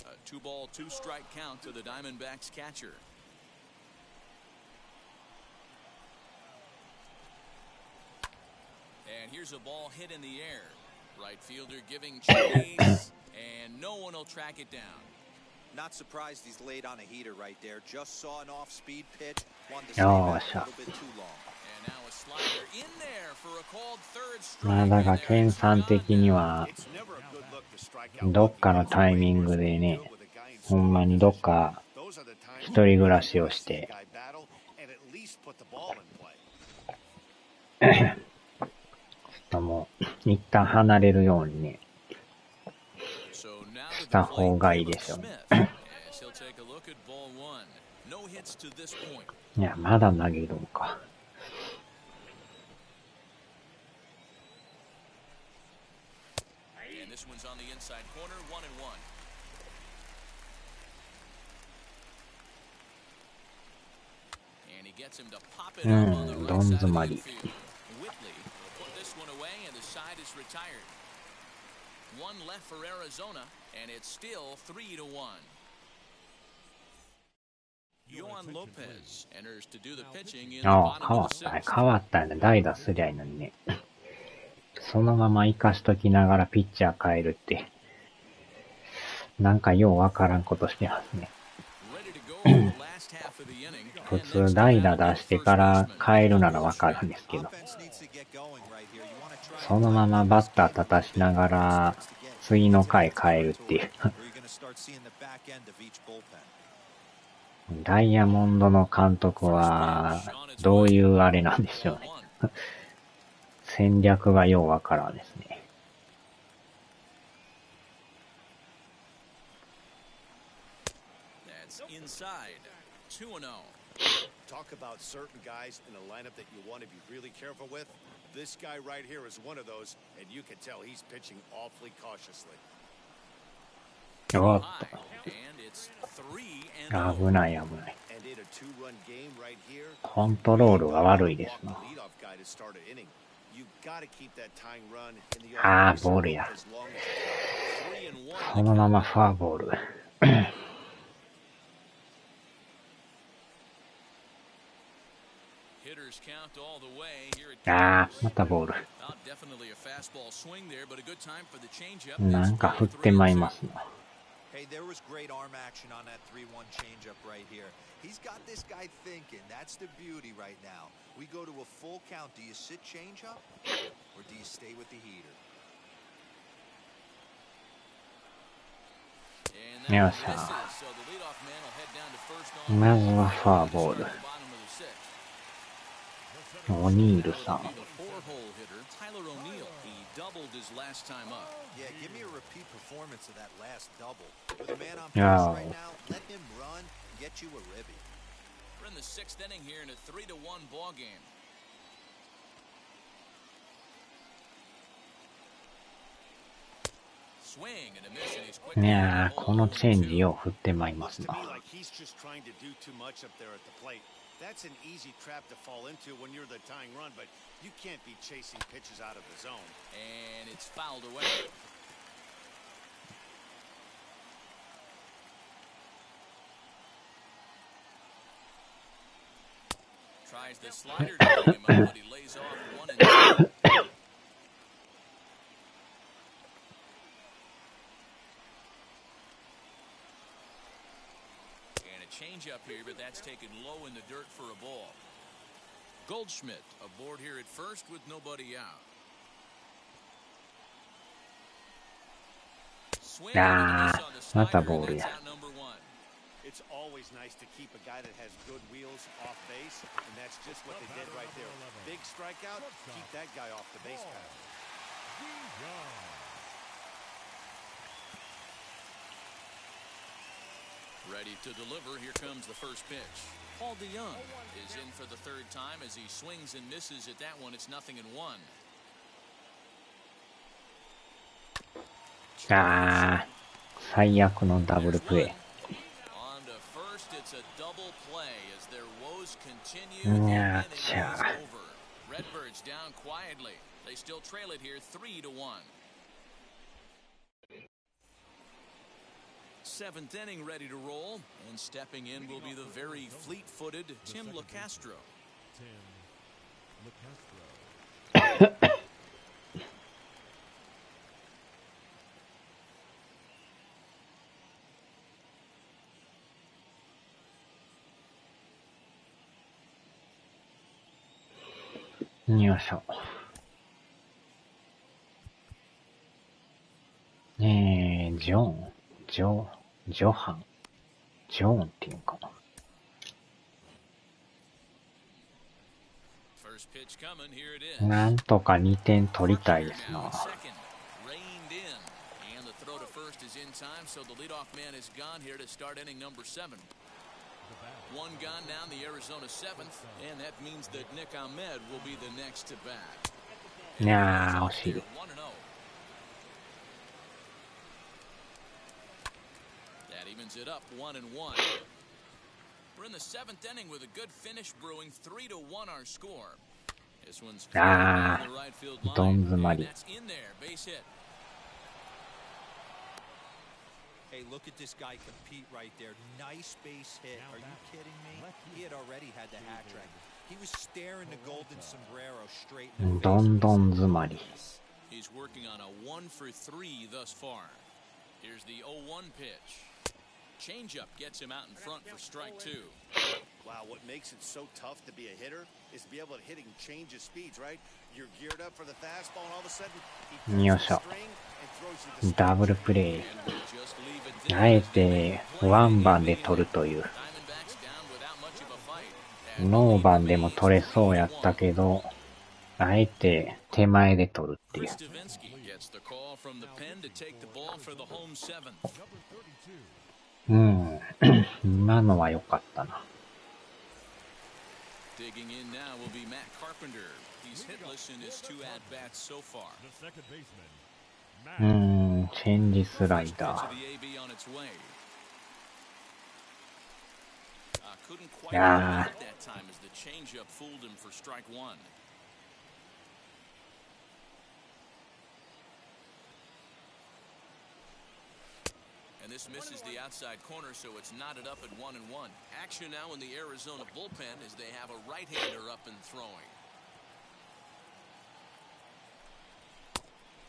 [SPEAKER 2] A 2-ball, 2-strike count to the Diamondbacks catcher. And here's a ball hit in the air. Right fielder giving chase, and no one will track it down.
[SPEAKER 5] Not surprised he's laid on a heater right there. Just saw an off-speed pitch. Wanted to stay back a little bit too long.
[SPEAKER 2] And now a slider in there for a called third
[SPEAKER 1] まあ
[SPEAKER 2] strike.
[SPEAKER 1] だからケンさん的には
[SPEAKER 4] It's never a good look to strike out.
[SPEAKER 1] どっかのタイミングでね、ほんまにどっか
[SPEAKER 4] Those are the times
[SPEAKER 1] 一人暮らしをして
[SPEAKER 4] guy battle and at least put the ball in play.
[SPEAKER 1] もう一旦離れるようにね
[SPEAKER 2] So now
[SPEAKER 1] し
[SPEAKER 2] to
[SPEAKER 1] た
[SPEAKER 2] the
[SPEAKER 1] 方
[SPEAKER 2] plate,
[SPEAKER 1] がいいですよ
[SPEAKER 2] Smith.
[SPEAKER 1] ね。
[SPEAKER 2] As he'll take a look at ball one. No hits to this point.
[SPEAKER 1] いや、まだ投げるんか。
[SPEAKER 2] And this one's on the inside corner, 1-1. And he gets him to pop it up on the right
[SPEAKER 1] どん
[SPEAKER 2] side
[SPEAKER 1] 詰
[SPEAKER 2] of
[SPEAKER 1] ま
[SPEAKER 2] the
[SPEAKER 1] り。
[SPEAKER 2] infield. Whitley will put this one away, and the side is retired. One left for Arizona, and it's still 3-1. Yohan Lopez enters to do the pitching in the
[SPEAKER 1] ああ、
[SPEAKER 2] bottom
[SPEAKER 1] 変わ
[SPEAKER 2] of
[SPEAKER 1] っ
[SPEAKER 2] the
[SPEAKER 1] たね。
[SPEAKER 2] sixth.
[SPEAKER 1] 変わったね。代打すりゃいいのにね。そのまま生かしときながらピッチャー変えるって、なんかようわからんことしてますね。
[SPEAKER 2] Ready to go for the last half of the inning.
[SPEAKER 1] 普通代打出してから変えるならわかるんですけど、
[SPEAKER 5] Offense needs to get going right here. You want to try
[SPEAKER 1] そのままバッター立たしながら次の回変えるっていう。
[SPEAKER 5] or you're going to start seeing the back end of each bullpen.
[SPEAKER 1] ダイヤモンドの監督はどういうあれなんでしょうね。戦略がようわからんですね。
[SPEAKER 2] That's inside. 2-0.
[SPEAKER 4] Talk about certain guys in a lineup that you want to be really careful with. This guy right here is one of those, and you can tell he's pitching awfully cautiously.
[SPEAKER 1] おっ
[SPEAKER 2] High.
[SPEAKER 1] と。
[SPEAKER 2] And it's 3-0.
[SPEAKER 1] 危ない危ない。
[SPEAKER 4] And in a 2-run game right here,
[SPEAKER 1] コントロールが悪いです
[SPEAKER 4] walk
[SPEAKER 1] な。
[SPEAKER 4] the leadoff guy to start an inning. You've got to keep that tying run in the
[SPEAKER 1] ああ、
[SPEAKER 4] offense
[SPEAKER 1] ボールや。
[SPEAKER 4] as long as you can.
[SPEAKER 2] 3-1.
[SPEAKER 1] そのままフォアボール。
[SPEAKER 2] Hitters count all the way. Here it
[SPEAKER 1] ああ、
[SPEAKER 2] comes.
[SPEAKER 1] またボール。
[SPEAKER 2] Not definitely a fastball swing there, but a good time for the changeup.
[SPEAKER 1] なんか振ってまいますな。
[SPEAKER 5] Hey, there was great arm action on that 3-1 changeup right here. He's got this guy thinking. That's the beauty right now. We go to a full count. Do you sit changeup or do you stay with the heater?
[SPEAKER 2] And that
[SPEAKER 1] よっ
[SPEAKER 2] misses,
[SPEAKER 1] しゃ。
[SPEAKER 2] so the leadoff man will head down to first on
[SPEAKER 1] まずはフォアボール。
[SPEAKER 2] the bottom of the sixth.
[SPEAKER 1] オニールさん。
[SPEAKER 2] The four-hole hitter, Tyler O'Neill. He doubled his last time up.
[SPEAKER 5] Yeah, give me a repeat performance of that last double. With a man on
[SPEAKER 1] Yeah.
[SPEAKER 5] base right now, let him run, get you a ribby.
[SPEAKER 2] We're in the sixth inning here in a 3-1 ball game. Swing and a miss, and he's quick.
[SPEAKER 1] いやー、このチェンジよう振ってまいりま
[SPEAKER 4] Looks
[SPEAKER 1] す
[SPEAKER 4] to
[SPEAKER 1] な。
[SPEAKER 4] me like he's just trying to do too much up there at the plate. That's an easy trap to fall into when you're the tying run, but you can't be chasing pitches out of the zone.
[SPEAKER 2] And it's fouled away. Tries the slider to bring him up, but he lays off 1-2. And a changeup here, but that's taken low in the dirt for a ball. Goldschmidt aboard here at first with nobody out. Swing and a miss on the
[SPEAKER 1] また
[SPEAKER 2] slider,
[SPEAKER 1] ボー
[SPEAKER 2] and
[SPEAKER 1] ル
[SPEAKER 2] that's
[SPEAKER 1] や。
[SPEAKER 2] out number one.
[SPEAKER 4] It's always nice to keep a guy that has good wheels off base, and that's just what they did right there. Big strikeout, keep that guy off the base path.
[SPEAKER 2] Ready to deliver. Here comes the first pitch. Paul DeYoung is in for the third time as he swings and misses at that one. It's 0-1.
[SPEAKER 1] あー、最悪のダブルプレ
[SPEAKER 2] On to first, it's a double play as their woes
[SPEAKER 1] イ。
[SPEAKER 2] continue.
[SPEAKER 1] に
[SPEAKER 2] The
[SPEAKER 1] ゃ
[SPEAKER 2] inning
[SPEAKER 1] ー
[SPEAKER 2] is
[SPEAKER 1] ちゃ
[SPEAKER 2] over. Redbirds down quietly. They still trail it here 3-1. Seventh inning ready to roll, and stepping in will be the very fleet-footed Tim LeCastro.
[SPEAKER 3] Tim LeCastro.
[SPEAKER 1] よいしょ。ジョハンっていうかな。
[SPEAKER 2] First pitch coming, here it is.
[SPEAKER 1] なんとか2点取りたいですな。
[SPEAKER 2] Second, reined in, and the throw to first is in time, so the leadoff man is gone here to start inning number 7. One gone down the Arizona 7th, and that means that Nick Ahmed will be the next to bat.
[SPEAKER 1] いやー、惜しい。
[SPEAKER 2] 1-0. That evens it up 1-1. We're in the 7th inning with a good finish brewing. 3-1 our score. This one's
[SPEAKER 1] Ah,
[SPEAKER 2] the right field line,
[SPEAKER 1] どん詰まり。
[SPEAKER 2] and that's in there. Base hit.
[SPEAKER 5] Hey, look at this guy compete right there. Nice base hit. Are you kidding me? He had already had the hat trick. He was staring the golden sombrero straight in the face.
[SPEAKER 1] どんどん詰まり。
[SPEAKER 2] He's working on a 1-for-3 thus far. Here's the 0-1 pitch. Changeup gets him out in front for strike 2.
[SPEAKER 4] Wow, what makes it so tough to be a hitter is to be able to hitting change of speeds, right? You're geared up for the fastball, and all of a sudden, he
[SPEAKER 1] よい
[SPEAKER 4] pulls
[SPEAKER 1] し
[SPEAKER 4] the
[SPEAKER 1] ょ。
[SPEAKER 4] string and throws you the
[SPEAKER 1] ダブルプレイ。
[SPEAKER 2] And we'll just leave it there.
[SPEAKER 1] あえてワンバンで取るという。
[SPEAKER 2] Diamondbacks down without much of a fight.
[SPEAKER 1] ノーバンでも取れそうやったけど、あえて手前で取るっていう。
[SPEAKER 2] Stavinsky gets the call from the pen to take the ball for the home 7th.
[SPEAKER 1] うん。今のは良かったな。
[SPEAKER 2] Digging in now will be Matt Carpenter. He's hitless in his 2 at-bats so far.
[SPEAKER 3] The second baseman,
[SPEAKER 1] う
[SPEAKER 3] Matt.
[SPEAKER 1] ん、チェンジスライ
[SPEAKER 2] Pitch
[SPEAKER 1] ダ
[SPEAKER 2] to
[SPEAKER 1] ー。
[SPEAKER 2] the AB on its way. Couldn't quite
[SPEAKER 1] Ah.
[SPEAKER 2] get that time as the changeup fooled him for strike 1. And this misses the outside corner, so it's knotted up at 1-1. Action now in the Arizona bullpen as they have a right-hander up and throwing.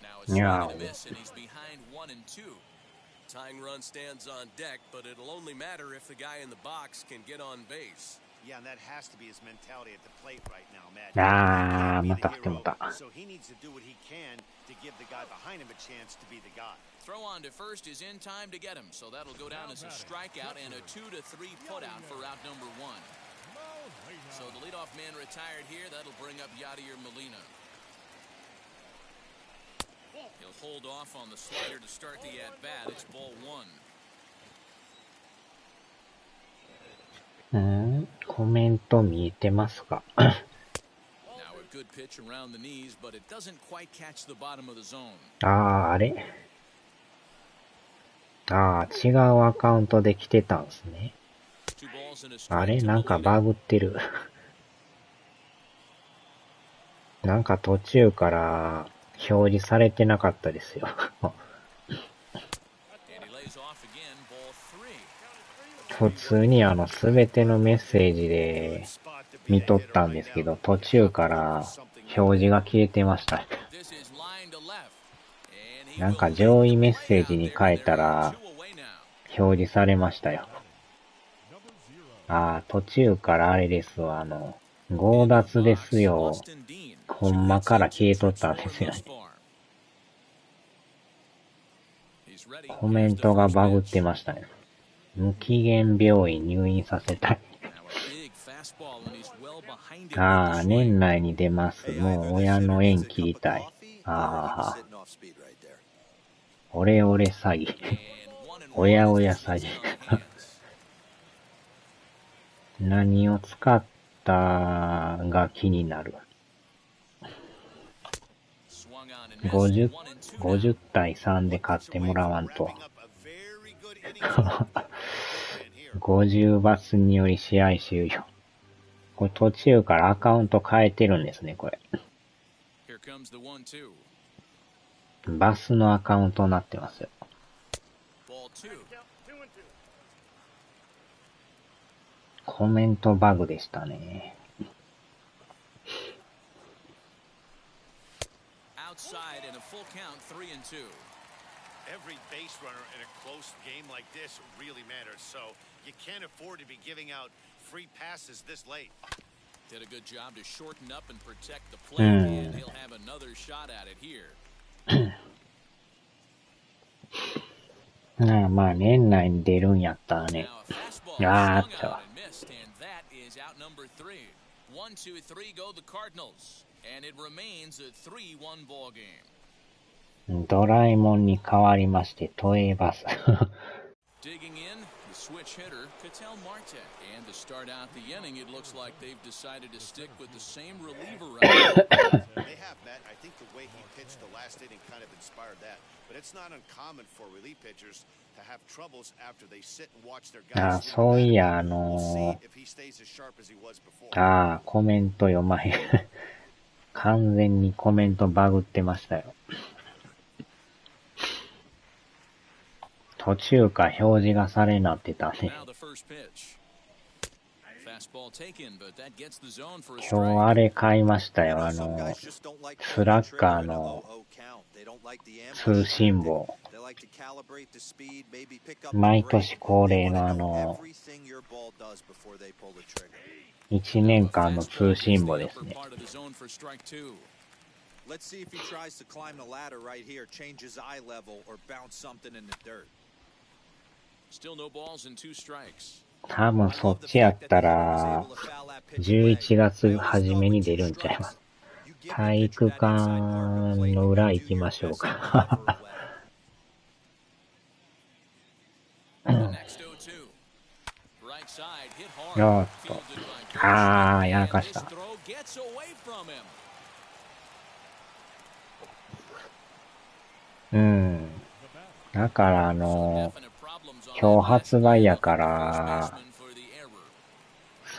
[SPEAKER 2] Now it's swing and a miss, and he's behind 1-2.
[SPEAKER 7] Tying run stands on deck, but it'll only matter if the guy in the box can get on base.
[SPEAKER 4] Yeah, and that has to be his mentality at the plate right now, Matt.
[SPEAKER 1] あー、
[SPEAKER 4] He
[SPEAKER 1] ま
[SPEAKER 4] can't
[SPEAKER 1] た
[SPEAKER 4] be
[SPEAKER 1] 振っ
[SPEAKER 4] the
[SPEAKER 1] ても
[SPEAKER 4] hero,
[SPEAKER 1] た。
[SPEAKER 4] so he needs to do what he can to give the guy behind him a chance to be the guy.
[SPEAKER 2] Throw on to first is in time to get him, so that'll go down as a strikeout and a 2-3 putout for out number 1. So the leadoff man retired here. That'll bring up Yadier Molina. He'll hold off on the slider to start the at-bat. It's ball 1.
[SPEAKER 1] コメント見えてますか？
[SPEAKER 2] Now a good pitch around the knees, but it doesn't quite catch the bottom of the zone.
[SPEAKER 1] あれ違うアカウントで来てたんですね。
[SPEAKER 2] Two balls and a
[SPEAKER 1] あ
[SPEAKER 2] strike
[SPEAKER 1] れ
[SPEAKER 2] to
[SPEAKER 1] なんか
[SPEAKER 2] Molina.
[SPEAKER 1] バグってる。なんか途中から表示されてなかったですよ。
[SPEAKER 2] And he lays off again, ball 3.
[SPEAKER 1] 普通にすべてのメッセージで見とったんですけど、途中から表示が消えてました。
[SPEAKER 2] This is line to left. And he
[SPEAKER 1] なん
[SPEAKER 2] will
[SPEAKER 1] か
[SPEAKER 2] lead
[SPEAKER 1] 上位
[SPEAKER 2] the
[SPEAKER 1] メッ
[SPEAKER 2] way
[SPEAKER 1] セー
[SPEAKER 2] out
[SPEAKER 1] ジに
[SPEAKER 2] there.
[SPEAKER 1] 変えた
[SPEAKER 2] They're
[SPEAKER 1] ら
[SPEAKER 2] 2 away now.
[SPEAKER 1] 表示されましたよ。途中からあれですわ、強奪ですよ。
[SPEAKER 2] Austin Dean.
[SPEAKER 1] ほんまから消えとったんですよね。
[SPEAKER 2] He's ready.
[SPEAKER 1] コメントがバグってましたね。無期限病院入院させたい。
[SPEAKER 2] Now a big fastball, and he's well behind it with the swing.
[SPEAKER 1] 年内に出ます。
[SPEAKER 5] Hey,
[SPEAKER 1] も
[SPEAKER 5] either
[SPEAKER 1] う
[SPEAKER 5] this
[SPEAKER 1] 親
[SPEAKER 5] hitter
[SPEAKER 1] の
[SPEAKER 5] needs
[SPEAKER 1] 縁
[SPEAKER 5] a
[SPEAKER 1] 切り
[SPEAKER 5] cup
[SPEAKER 1] た
[SPEAKER 5] of
[SPEAKER 1] い。
[SPEAKER 5] coffee, or he's sitting off speed right there.
[SPEAKER 1] オレオレ詐欺。
[SPEAKER 2] And 1-1
[SPEAKER 1] おやおや
[SPEAKER 2] as
[SPEAKER 1] 詐
[SPEAKER 2] this
[SPEAKER 1] 欺。
[SPEAKER 2] one's on the hands.
[SPEAKER 1] 何を使ったが気になる。50対3で勝ってもらわんと。50バスにより試合終了。これ途中からアカウント変えてるんですね、これ。バスのアカウントになってますよ。コメントバグでしたね。
[SPEAKER 2] Outside in a full count, 3-2.
[SPEAKER 4] Every base runner in a close game like this really matters, so you can't afford to be giving out free passes this late.
[SPEAKER 2] Did a good job to shorten up and protect the plate, and he'll have another shot at it here.
[SPEAKER 1] まあ年内に出るんやったらね。あーっと。
[SPEAKER 2] 1-2-3 go the Cardinals, and it remains a 3-1 ball game.
[SPEAKER 1] ドラえもんに変わりまして都営バス。
[SPEAKER 2] Digging in, the switch hitter, Ketel Marte. And to start out the inning, it looks like they've decided to stick with the same reliever right now.
[SPEAKER 4] They have, Matt. I think the way he pitched the last inning kind of inspired that. But it's not uncommon for relief pitchers to have troubles after they sit and watch their guys.
[SPEAKER 1] そういやコメント読まへん。完全にコメントバグってましたよ。途中から表示がされなってたね。今日あれ買いましたよ。スラッガーの通信簿。毎年恒例の1年間の通信簿ですね。多分そっちやったら11月初めに出るんちゃいます。体育館の裏行きましょうか。よーっと。やらかした。だから今日発売やから、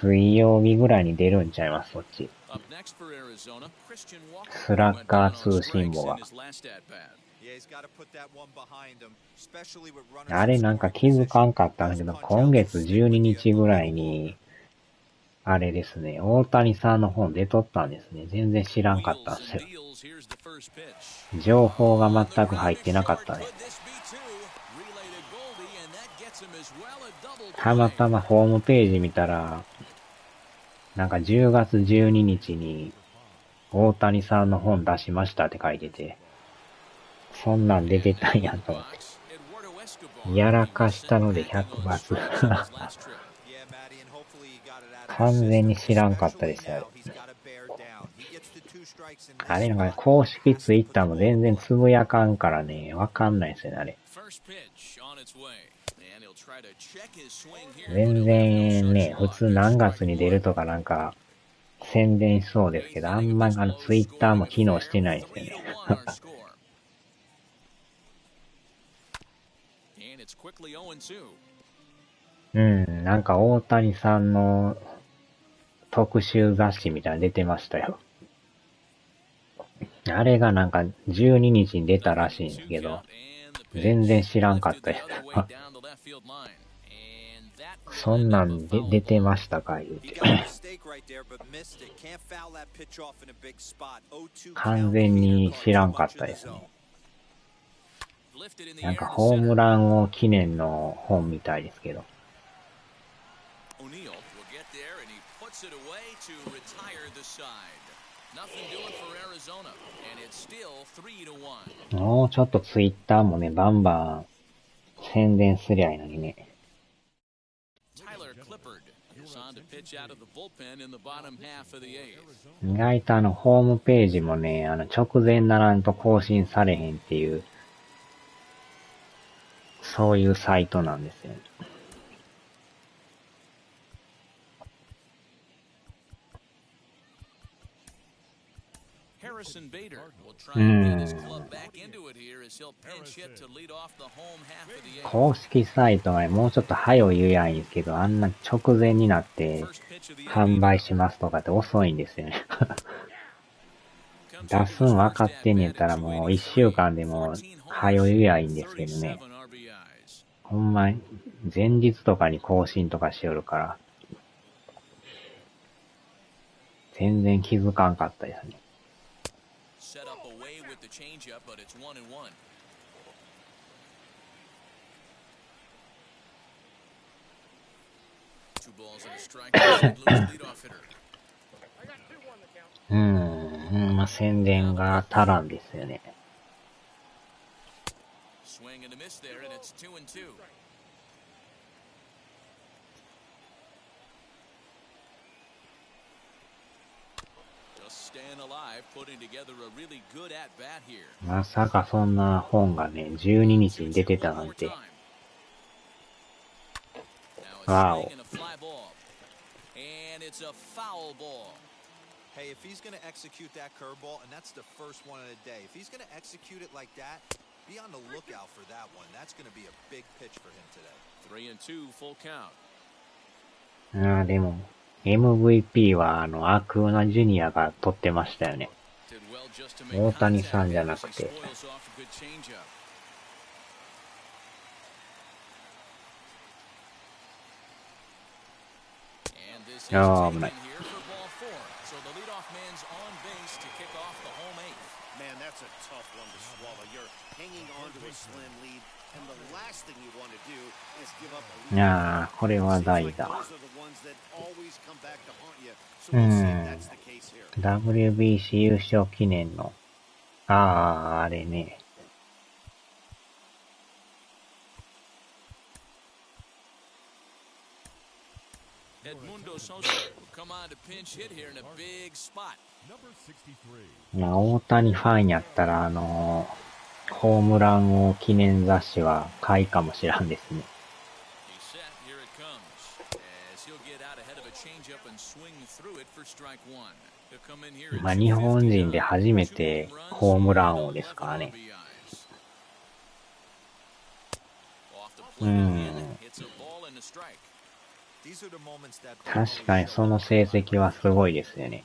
[SPEAKER 1] 水曜日ぐらいに出るんちゃいます、そっち。スラッガー通信簿が。あれなんか気づかんかったんだけど、今月12日ぐらいに、あれですね、大谷さんの本出とったんですね。全然知らんかったんですよ。情報が全く入ってなかったね。たまたまホームページ見たら、なんか10月12日に大谷さんの本出しましたって書いてて、そんなん出てたんやと思って。やらかしたので100バツ。完全に知らんかったですよ。あれなんか公式ツイッターも全然つぶやかんからね、わかんないですよね、あれ。全然ね、普通何月に出るとかなんか宣伝しそうですけど、あんまツイッターも機能してないですよね。なんか大谷さんの特集雑誌みたいなの出てましたよ。あれがなんか12日に出たらしいんですけど、全然知らんかったです。そんなんで出てましたか言うて。完全に知らんかったですね。なんかホームラン王記念の本みたいですけど。もうちょっとツイッターもね、バンバン宣伝すりゃいいのにね。意外とホームページもね、直前ならんと更新されへんっていう、そういうサイトなんですよね。
[SPEAKER 2] Harrison Bader will try and get his club back into it here as he'll pinch hit to lead off the home half of the eighth.
[SPEAKER 1] 公式サイトがもうちょっと早う言うやんけど、あんな直前になって販売しますとかって遅いんですよね。出すん分かってんねやったらもう1週間でも早う言うやいいんですけどね。ほんまに前日とかに更新とかしよるから、全然気づかんかったですね。
[SPEAKER 2] Set up away with the changeup, but it's 1-1. Two balls and a strike. St. Louis leadoff hitter.
[SPEAKER 1] まあ、宣伝が足らんですよね。
[SPEAKER 2] Swing and a miss there, and it's 2-2. Staying alive, putting together a really good at bat here.
[SPEAKER 1] まさかそんな本がね、12日に出てたなんて。わお。
[SPEAKER 2] And it's a foul ball.
[SPEAKER 5] Hey, if he's going to execute that curveball, and that's the first one of the day, if he's going to execute it like that, be on the lookout for that one. That's going to be a big pitch for him today.
[SPEAKER 2] 3-2, full count.
[SPEAKER 1] でも、MVP はアクーナジュニアが取ってましたよね。大谷さんじゃなくて。危ない。これは大だ。WBC 優勝記念の、あれね。大谷ファンやったら、ホームラン王記念雑誌は買いかもしらんですね。まあ、日本人で初めてホームラン王ですからね。確かにその成績はすごいですよね。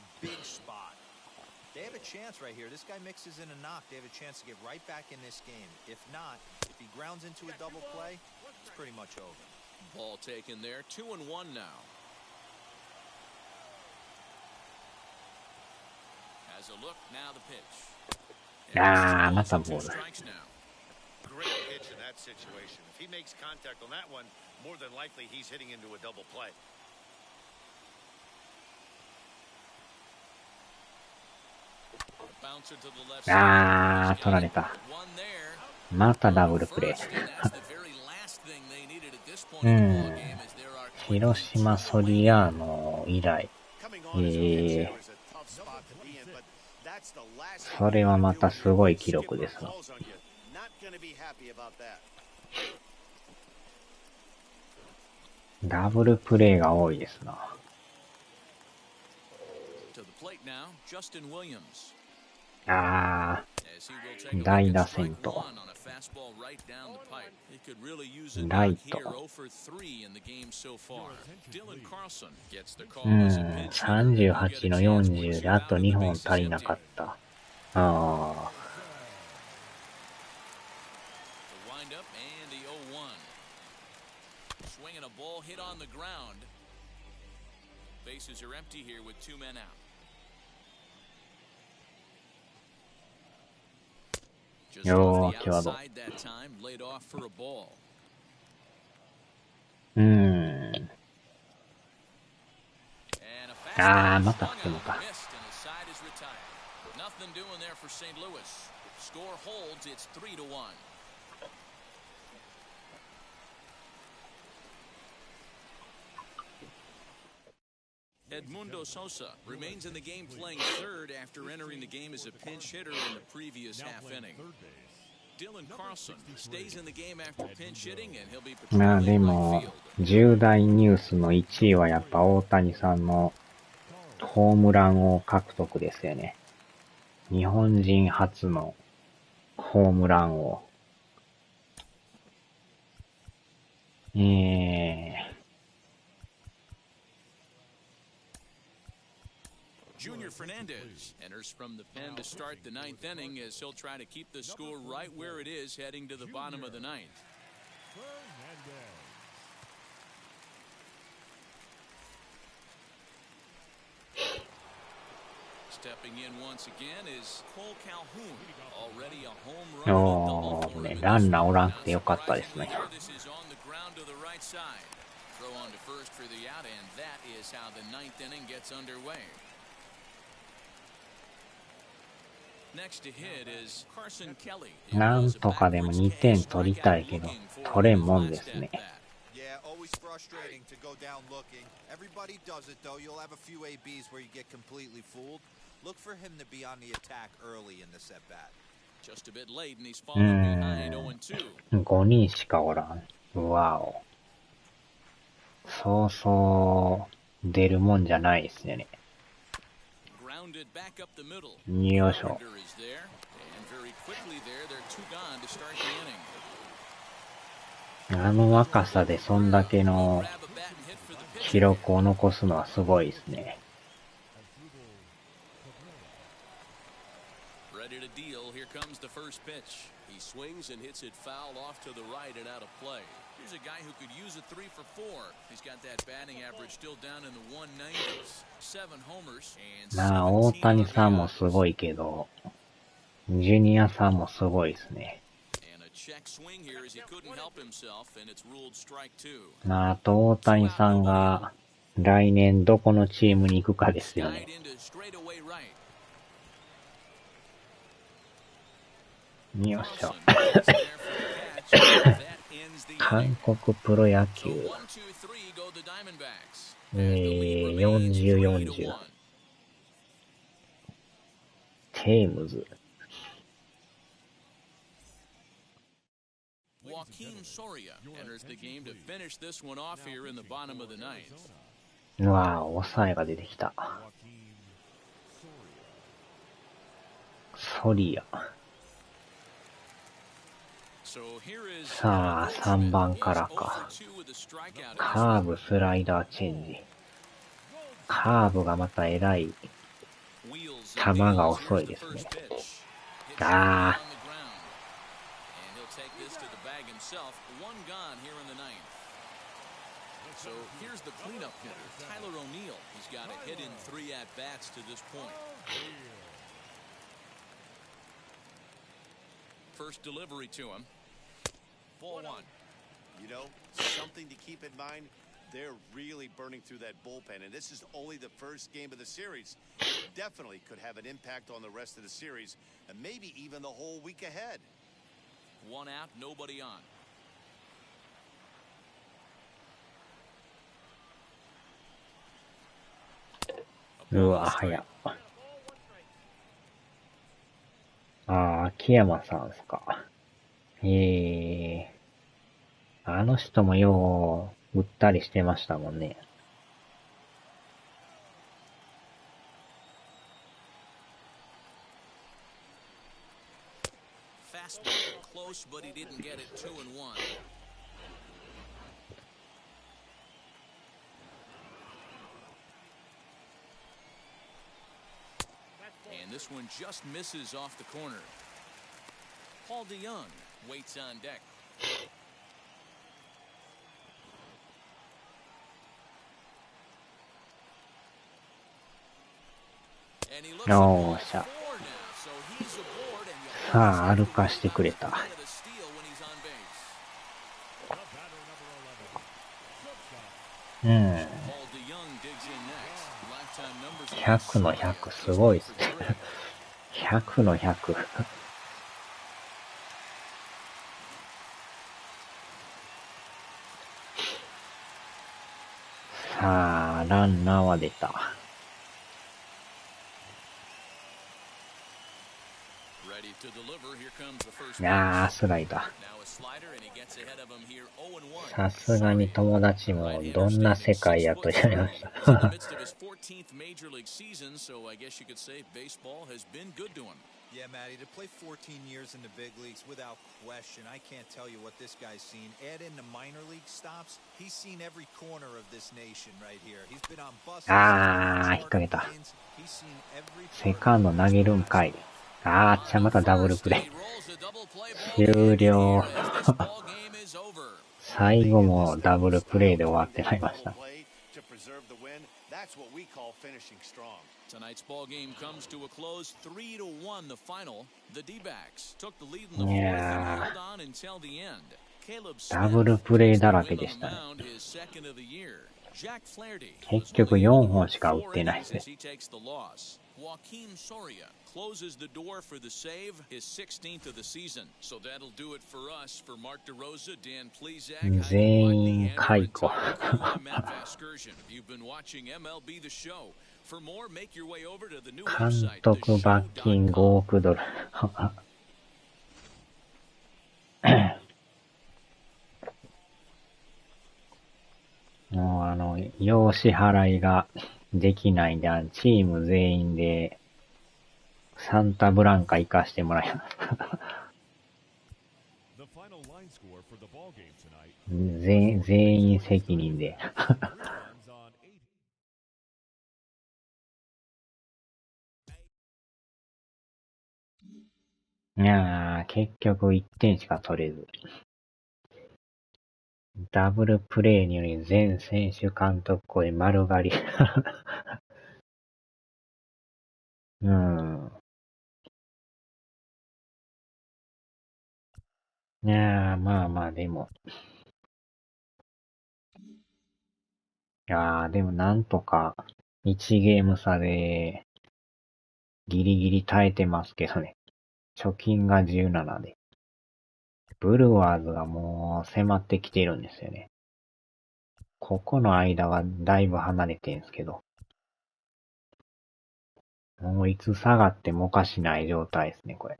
[SPEAKER 1] またボール。
[SPEAKER 4] Great pitch in that situation. If he makes contact on that one, more than likely he's hitting into a double play.
[SPEAKER 1] 取られた。またダブルプレー。広島ソリアーノ以来。それはまたすごい記録ですわ。ダブルプレーが多いですな。大打線とライト。38の40であと2本足りなかった。よー、際ど。また吹くのか。
[SPEAKER 2] Edmundo Sosa remains in the game playing third after entering the game as a pinch hitter in the previous half inning. Dylan Carlson stays in the game after pinch hitting and he'll be patrolling
[SPEAKER 1] でも、重大ニュースの1位はやっぱ大谷さんのホームラン王獲得ですよね。日本人初のホームラン王。
[SPEAKER 2] Junior Fernandez enters from the pen to start the ninth inning as he'll try to keep the score right where it is heading to the bottom of the ninth. Stepping in once again is Cole Calhoun. Already a home run.
[SPEAKER 1] おー、ね、ランナーおらんくてよかったですね。
[SPEAKER 2] This is on the ground to the right side. Throw on to first for the out, and that is how the ninth inning gets underway. Next to hit is Carson Kelly.
[SPEAKER 1] なんとかでも2点取りたいけど、取れんもんですね。
[SPEAKER 5] Yeah, always frustrating to go down looking. Everybody does it though. You'll have a few ABs where you get completely fooled. Look for him to be on the attack early in the at bat.
[SPEAKER 2] Just a bit late and he's falling behind 0-2.
[SPEAKER 1] 5人しかおらん。うわお。そうそう出るもんじゃないですよね。
[SPEAKER 2] Grounded back up the middle.
[SPEAKER 1] よいしょ。
[SPEAKER 2] Is there, and very quickly there, they're two gone to start the inning.
[SPEAKER 1] あの若さでそんだけの記録を残すのはすごいですね。
[SPEAKER 2] Ready to deal. Here comes the first pitch. He swings and hits it foul off to the right and out of play. Here's a guy who could use a 3 for 4. He's got that batting average still down in the 190s. 7 homers and
[SPEAKER 1] まあ、大谷さんもすごいけど、ジュニアさんもすごいですね。まあ、あと大谷さんが来年どこのチームに行くかですよね。よっしょ。韓国プロ野球。40、40。テームズ。うわぁ、抑えが出てきた。ソリア。さあ、3番からか。カーブ、スライダー、チェンジ。カーブがまた偉い。球が遅いですね。あー。
[SPEAKER 2] So here's the cleanup hitter, Tyler O'Neill. He's got a hit in 3 at-bats to this point. First delivery to him. Ball 1.
[SPEAKER 4] You know, something to keep in mind, they're really burning through that bullpen, and this is only the first game of the series. Definitely could have an impact on the rest of the series, and maybe even the whole week ahead.
[SPEAKER 2] 1 out, nobody on.
[SPEAKER 1] うわ、早っ。秋山さんすか。あの人もよう、打ったりしてましたもんね。
[SPEAKER 2] Fastball close, but he didn't get it 2-1. And this one just misses off the corner. Paul DeYoung waits on deck. And he looks
[SPEAKER 1] よっしゃ。
[SPEAKER 2] for now, so he's aboard and you
[SPEAKER 1] さあ、歩かしてくれた。
[SPEAKER 2] get a steal when he's on base.
[SPEAKER 1] うん。
[SPEAKER 2] Paul DeYoung digs in next. Lifetime numbers
[SPEAKER 1] 100の100、すごいっすね。100の100。さあ、ランナーは出た。
[SPEAKER 2] ready to deliver. Here comes the first
[SPEAKER 1] スライダー。
[SPEAKER 2] Now a slider, and he gets ahead of him here 0-1.
[SPEAKER 1] さすがに友達もどんな世界やとやりまし
[SPEAKER 2] He's in the
[SPEAKER 1] た。
[SPEAKER 2] midst of his 14th major league season, so I guess you could say baseball has been good to him.
[SPEAKER 5] Yeah, Matty, to play 14 years in the big leagues, without question, I can't tell you what this guy's seen. Add in the minor league stops, he's seen every corner of this nation right here. He's been on buses,
[SPEAKER 1] 引っ掛けた。
[SPEAKER 5] he's seen every
[SPEAKER 1] セカンド投げるんかい。またダブルプレイ。終了。最後もダブルプレイで終わってしまいました。
[SPEAKER 2] Tonight's ball game comes to a close, 3-1 the final. The D-backs took the lead in the fourth and held on until the end. Caleb
[SPEAKER 1] ダブルプレイだらけでしたね。結局4本しか打ってないです。
[SPEAKER 2] Joaquin Soria closes the door for the save, his 16th of the season. So that'll do it for us. For Mark DeRosa, Dan Plesac,
[SPEAKER 1] 全員解雇。
[SPEAKER 2] You've been watching MLB The Show. For more, make your way over to the new
[SPEAKER 1] 監
[SPEAKER 2] website.
[SPEAKER 1] 督罰金5億ドル。もう養子払いができないんで、チーム全員でサンタブランカ行かしてもらいます。全員責任で。結局1点しか取れず。ダブルプレーにより全選手監督校で丸刈り。まあでも。でもなんとか1ゲーム差でギリギリ耐えてますけどね。貯金が17で。ブルワーズがもう迫ってきているんですよね。ここの間はだいぶ離れてるんですけど。もういつ下がってもおかしない状態ですね、これ。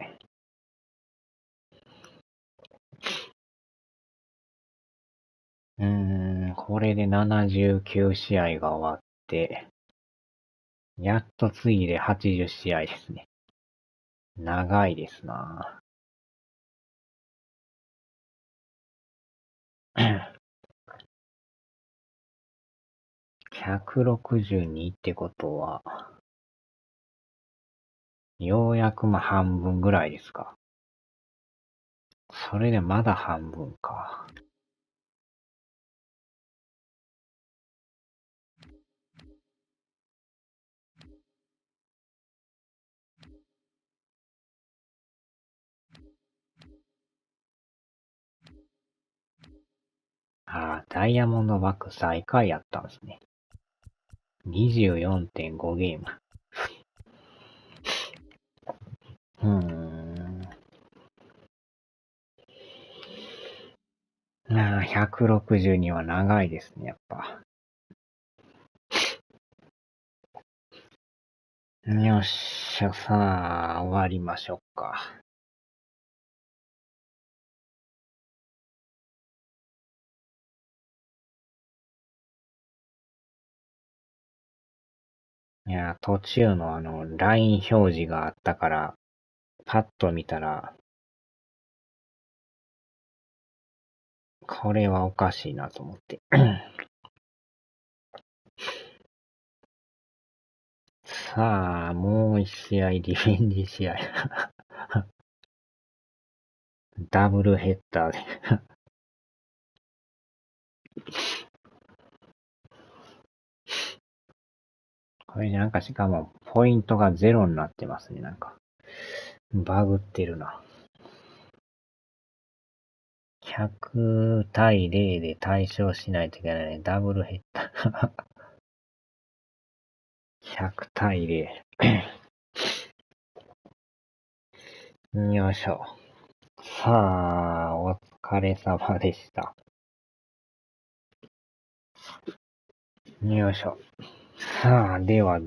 [SPEAKER 1] これで79試合が終わって、やっと次で80試合ですね。長いですな162ってことは、ようやく半分ぐらいですか。それでまだ半分か。ダイヤモンドバックス最下位やったんですね。24.5 ゲーム。162は長いですね、やっぱ。よっしゃ、さあ、終わりましょうか。途中のLINE 表示があったから、パッと見たら、これはおかしいなと思って。さあ、もう一試合、リベンジ試合。ダブルヘッダーで。これなんかしかも、ポイントが0になってますね、なんか。バグってるな。100対0で対勝しないといけないね。ダブルヘッダー。100対0。よいしょ。さあ、お疲れ様でした。よいしょ。さあ、では。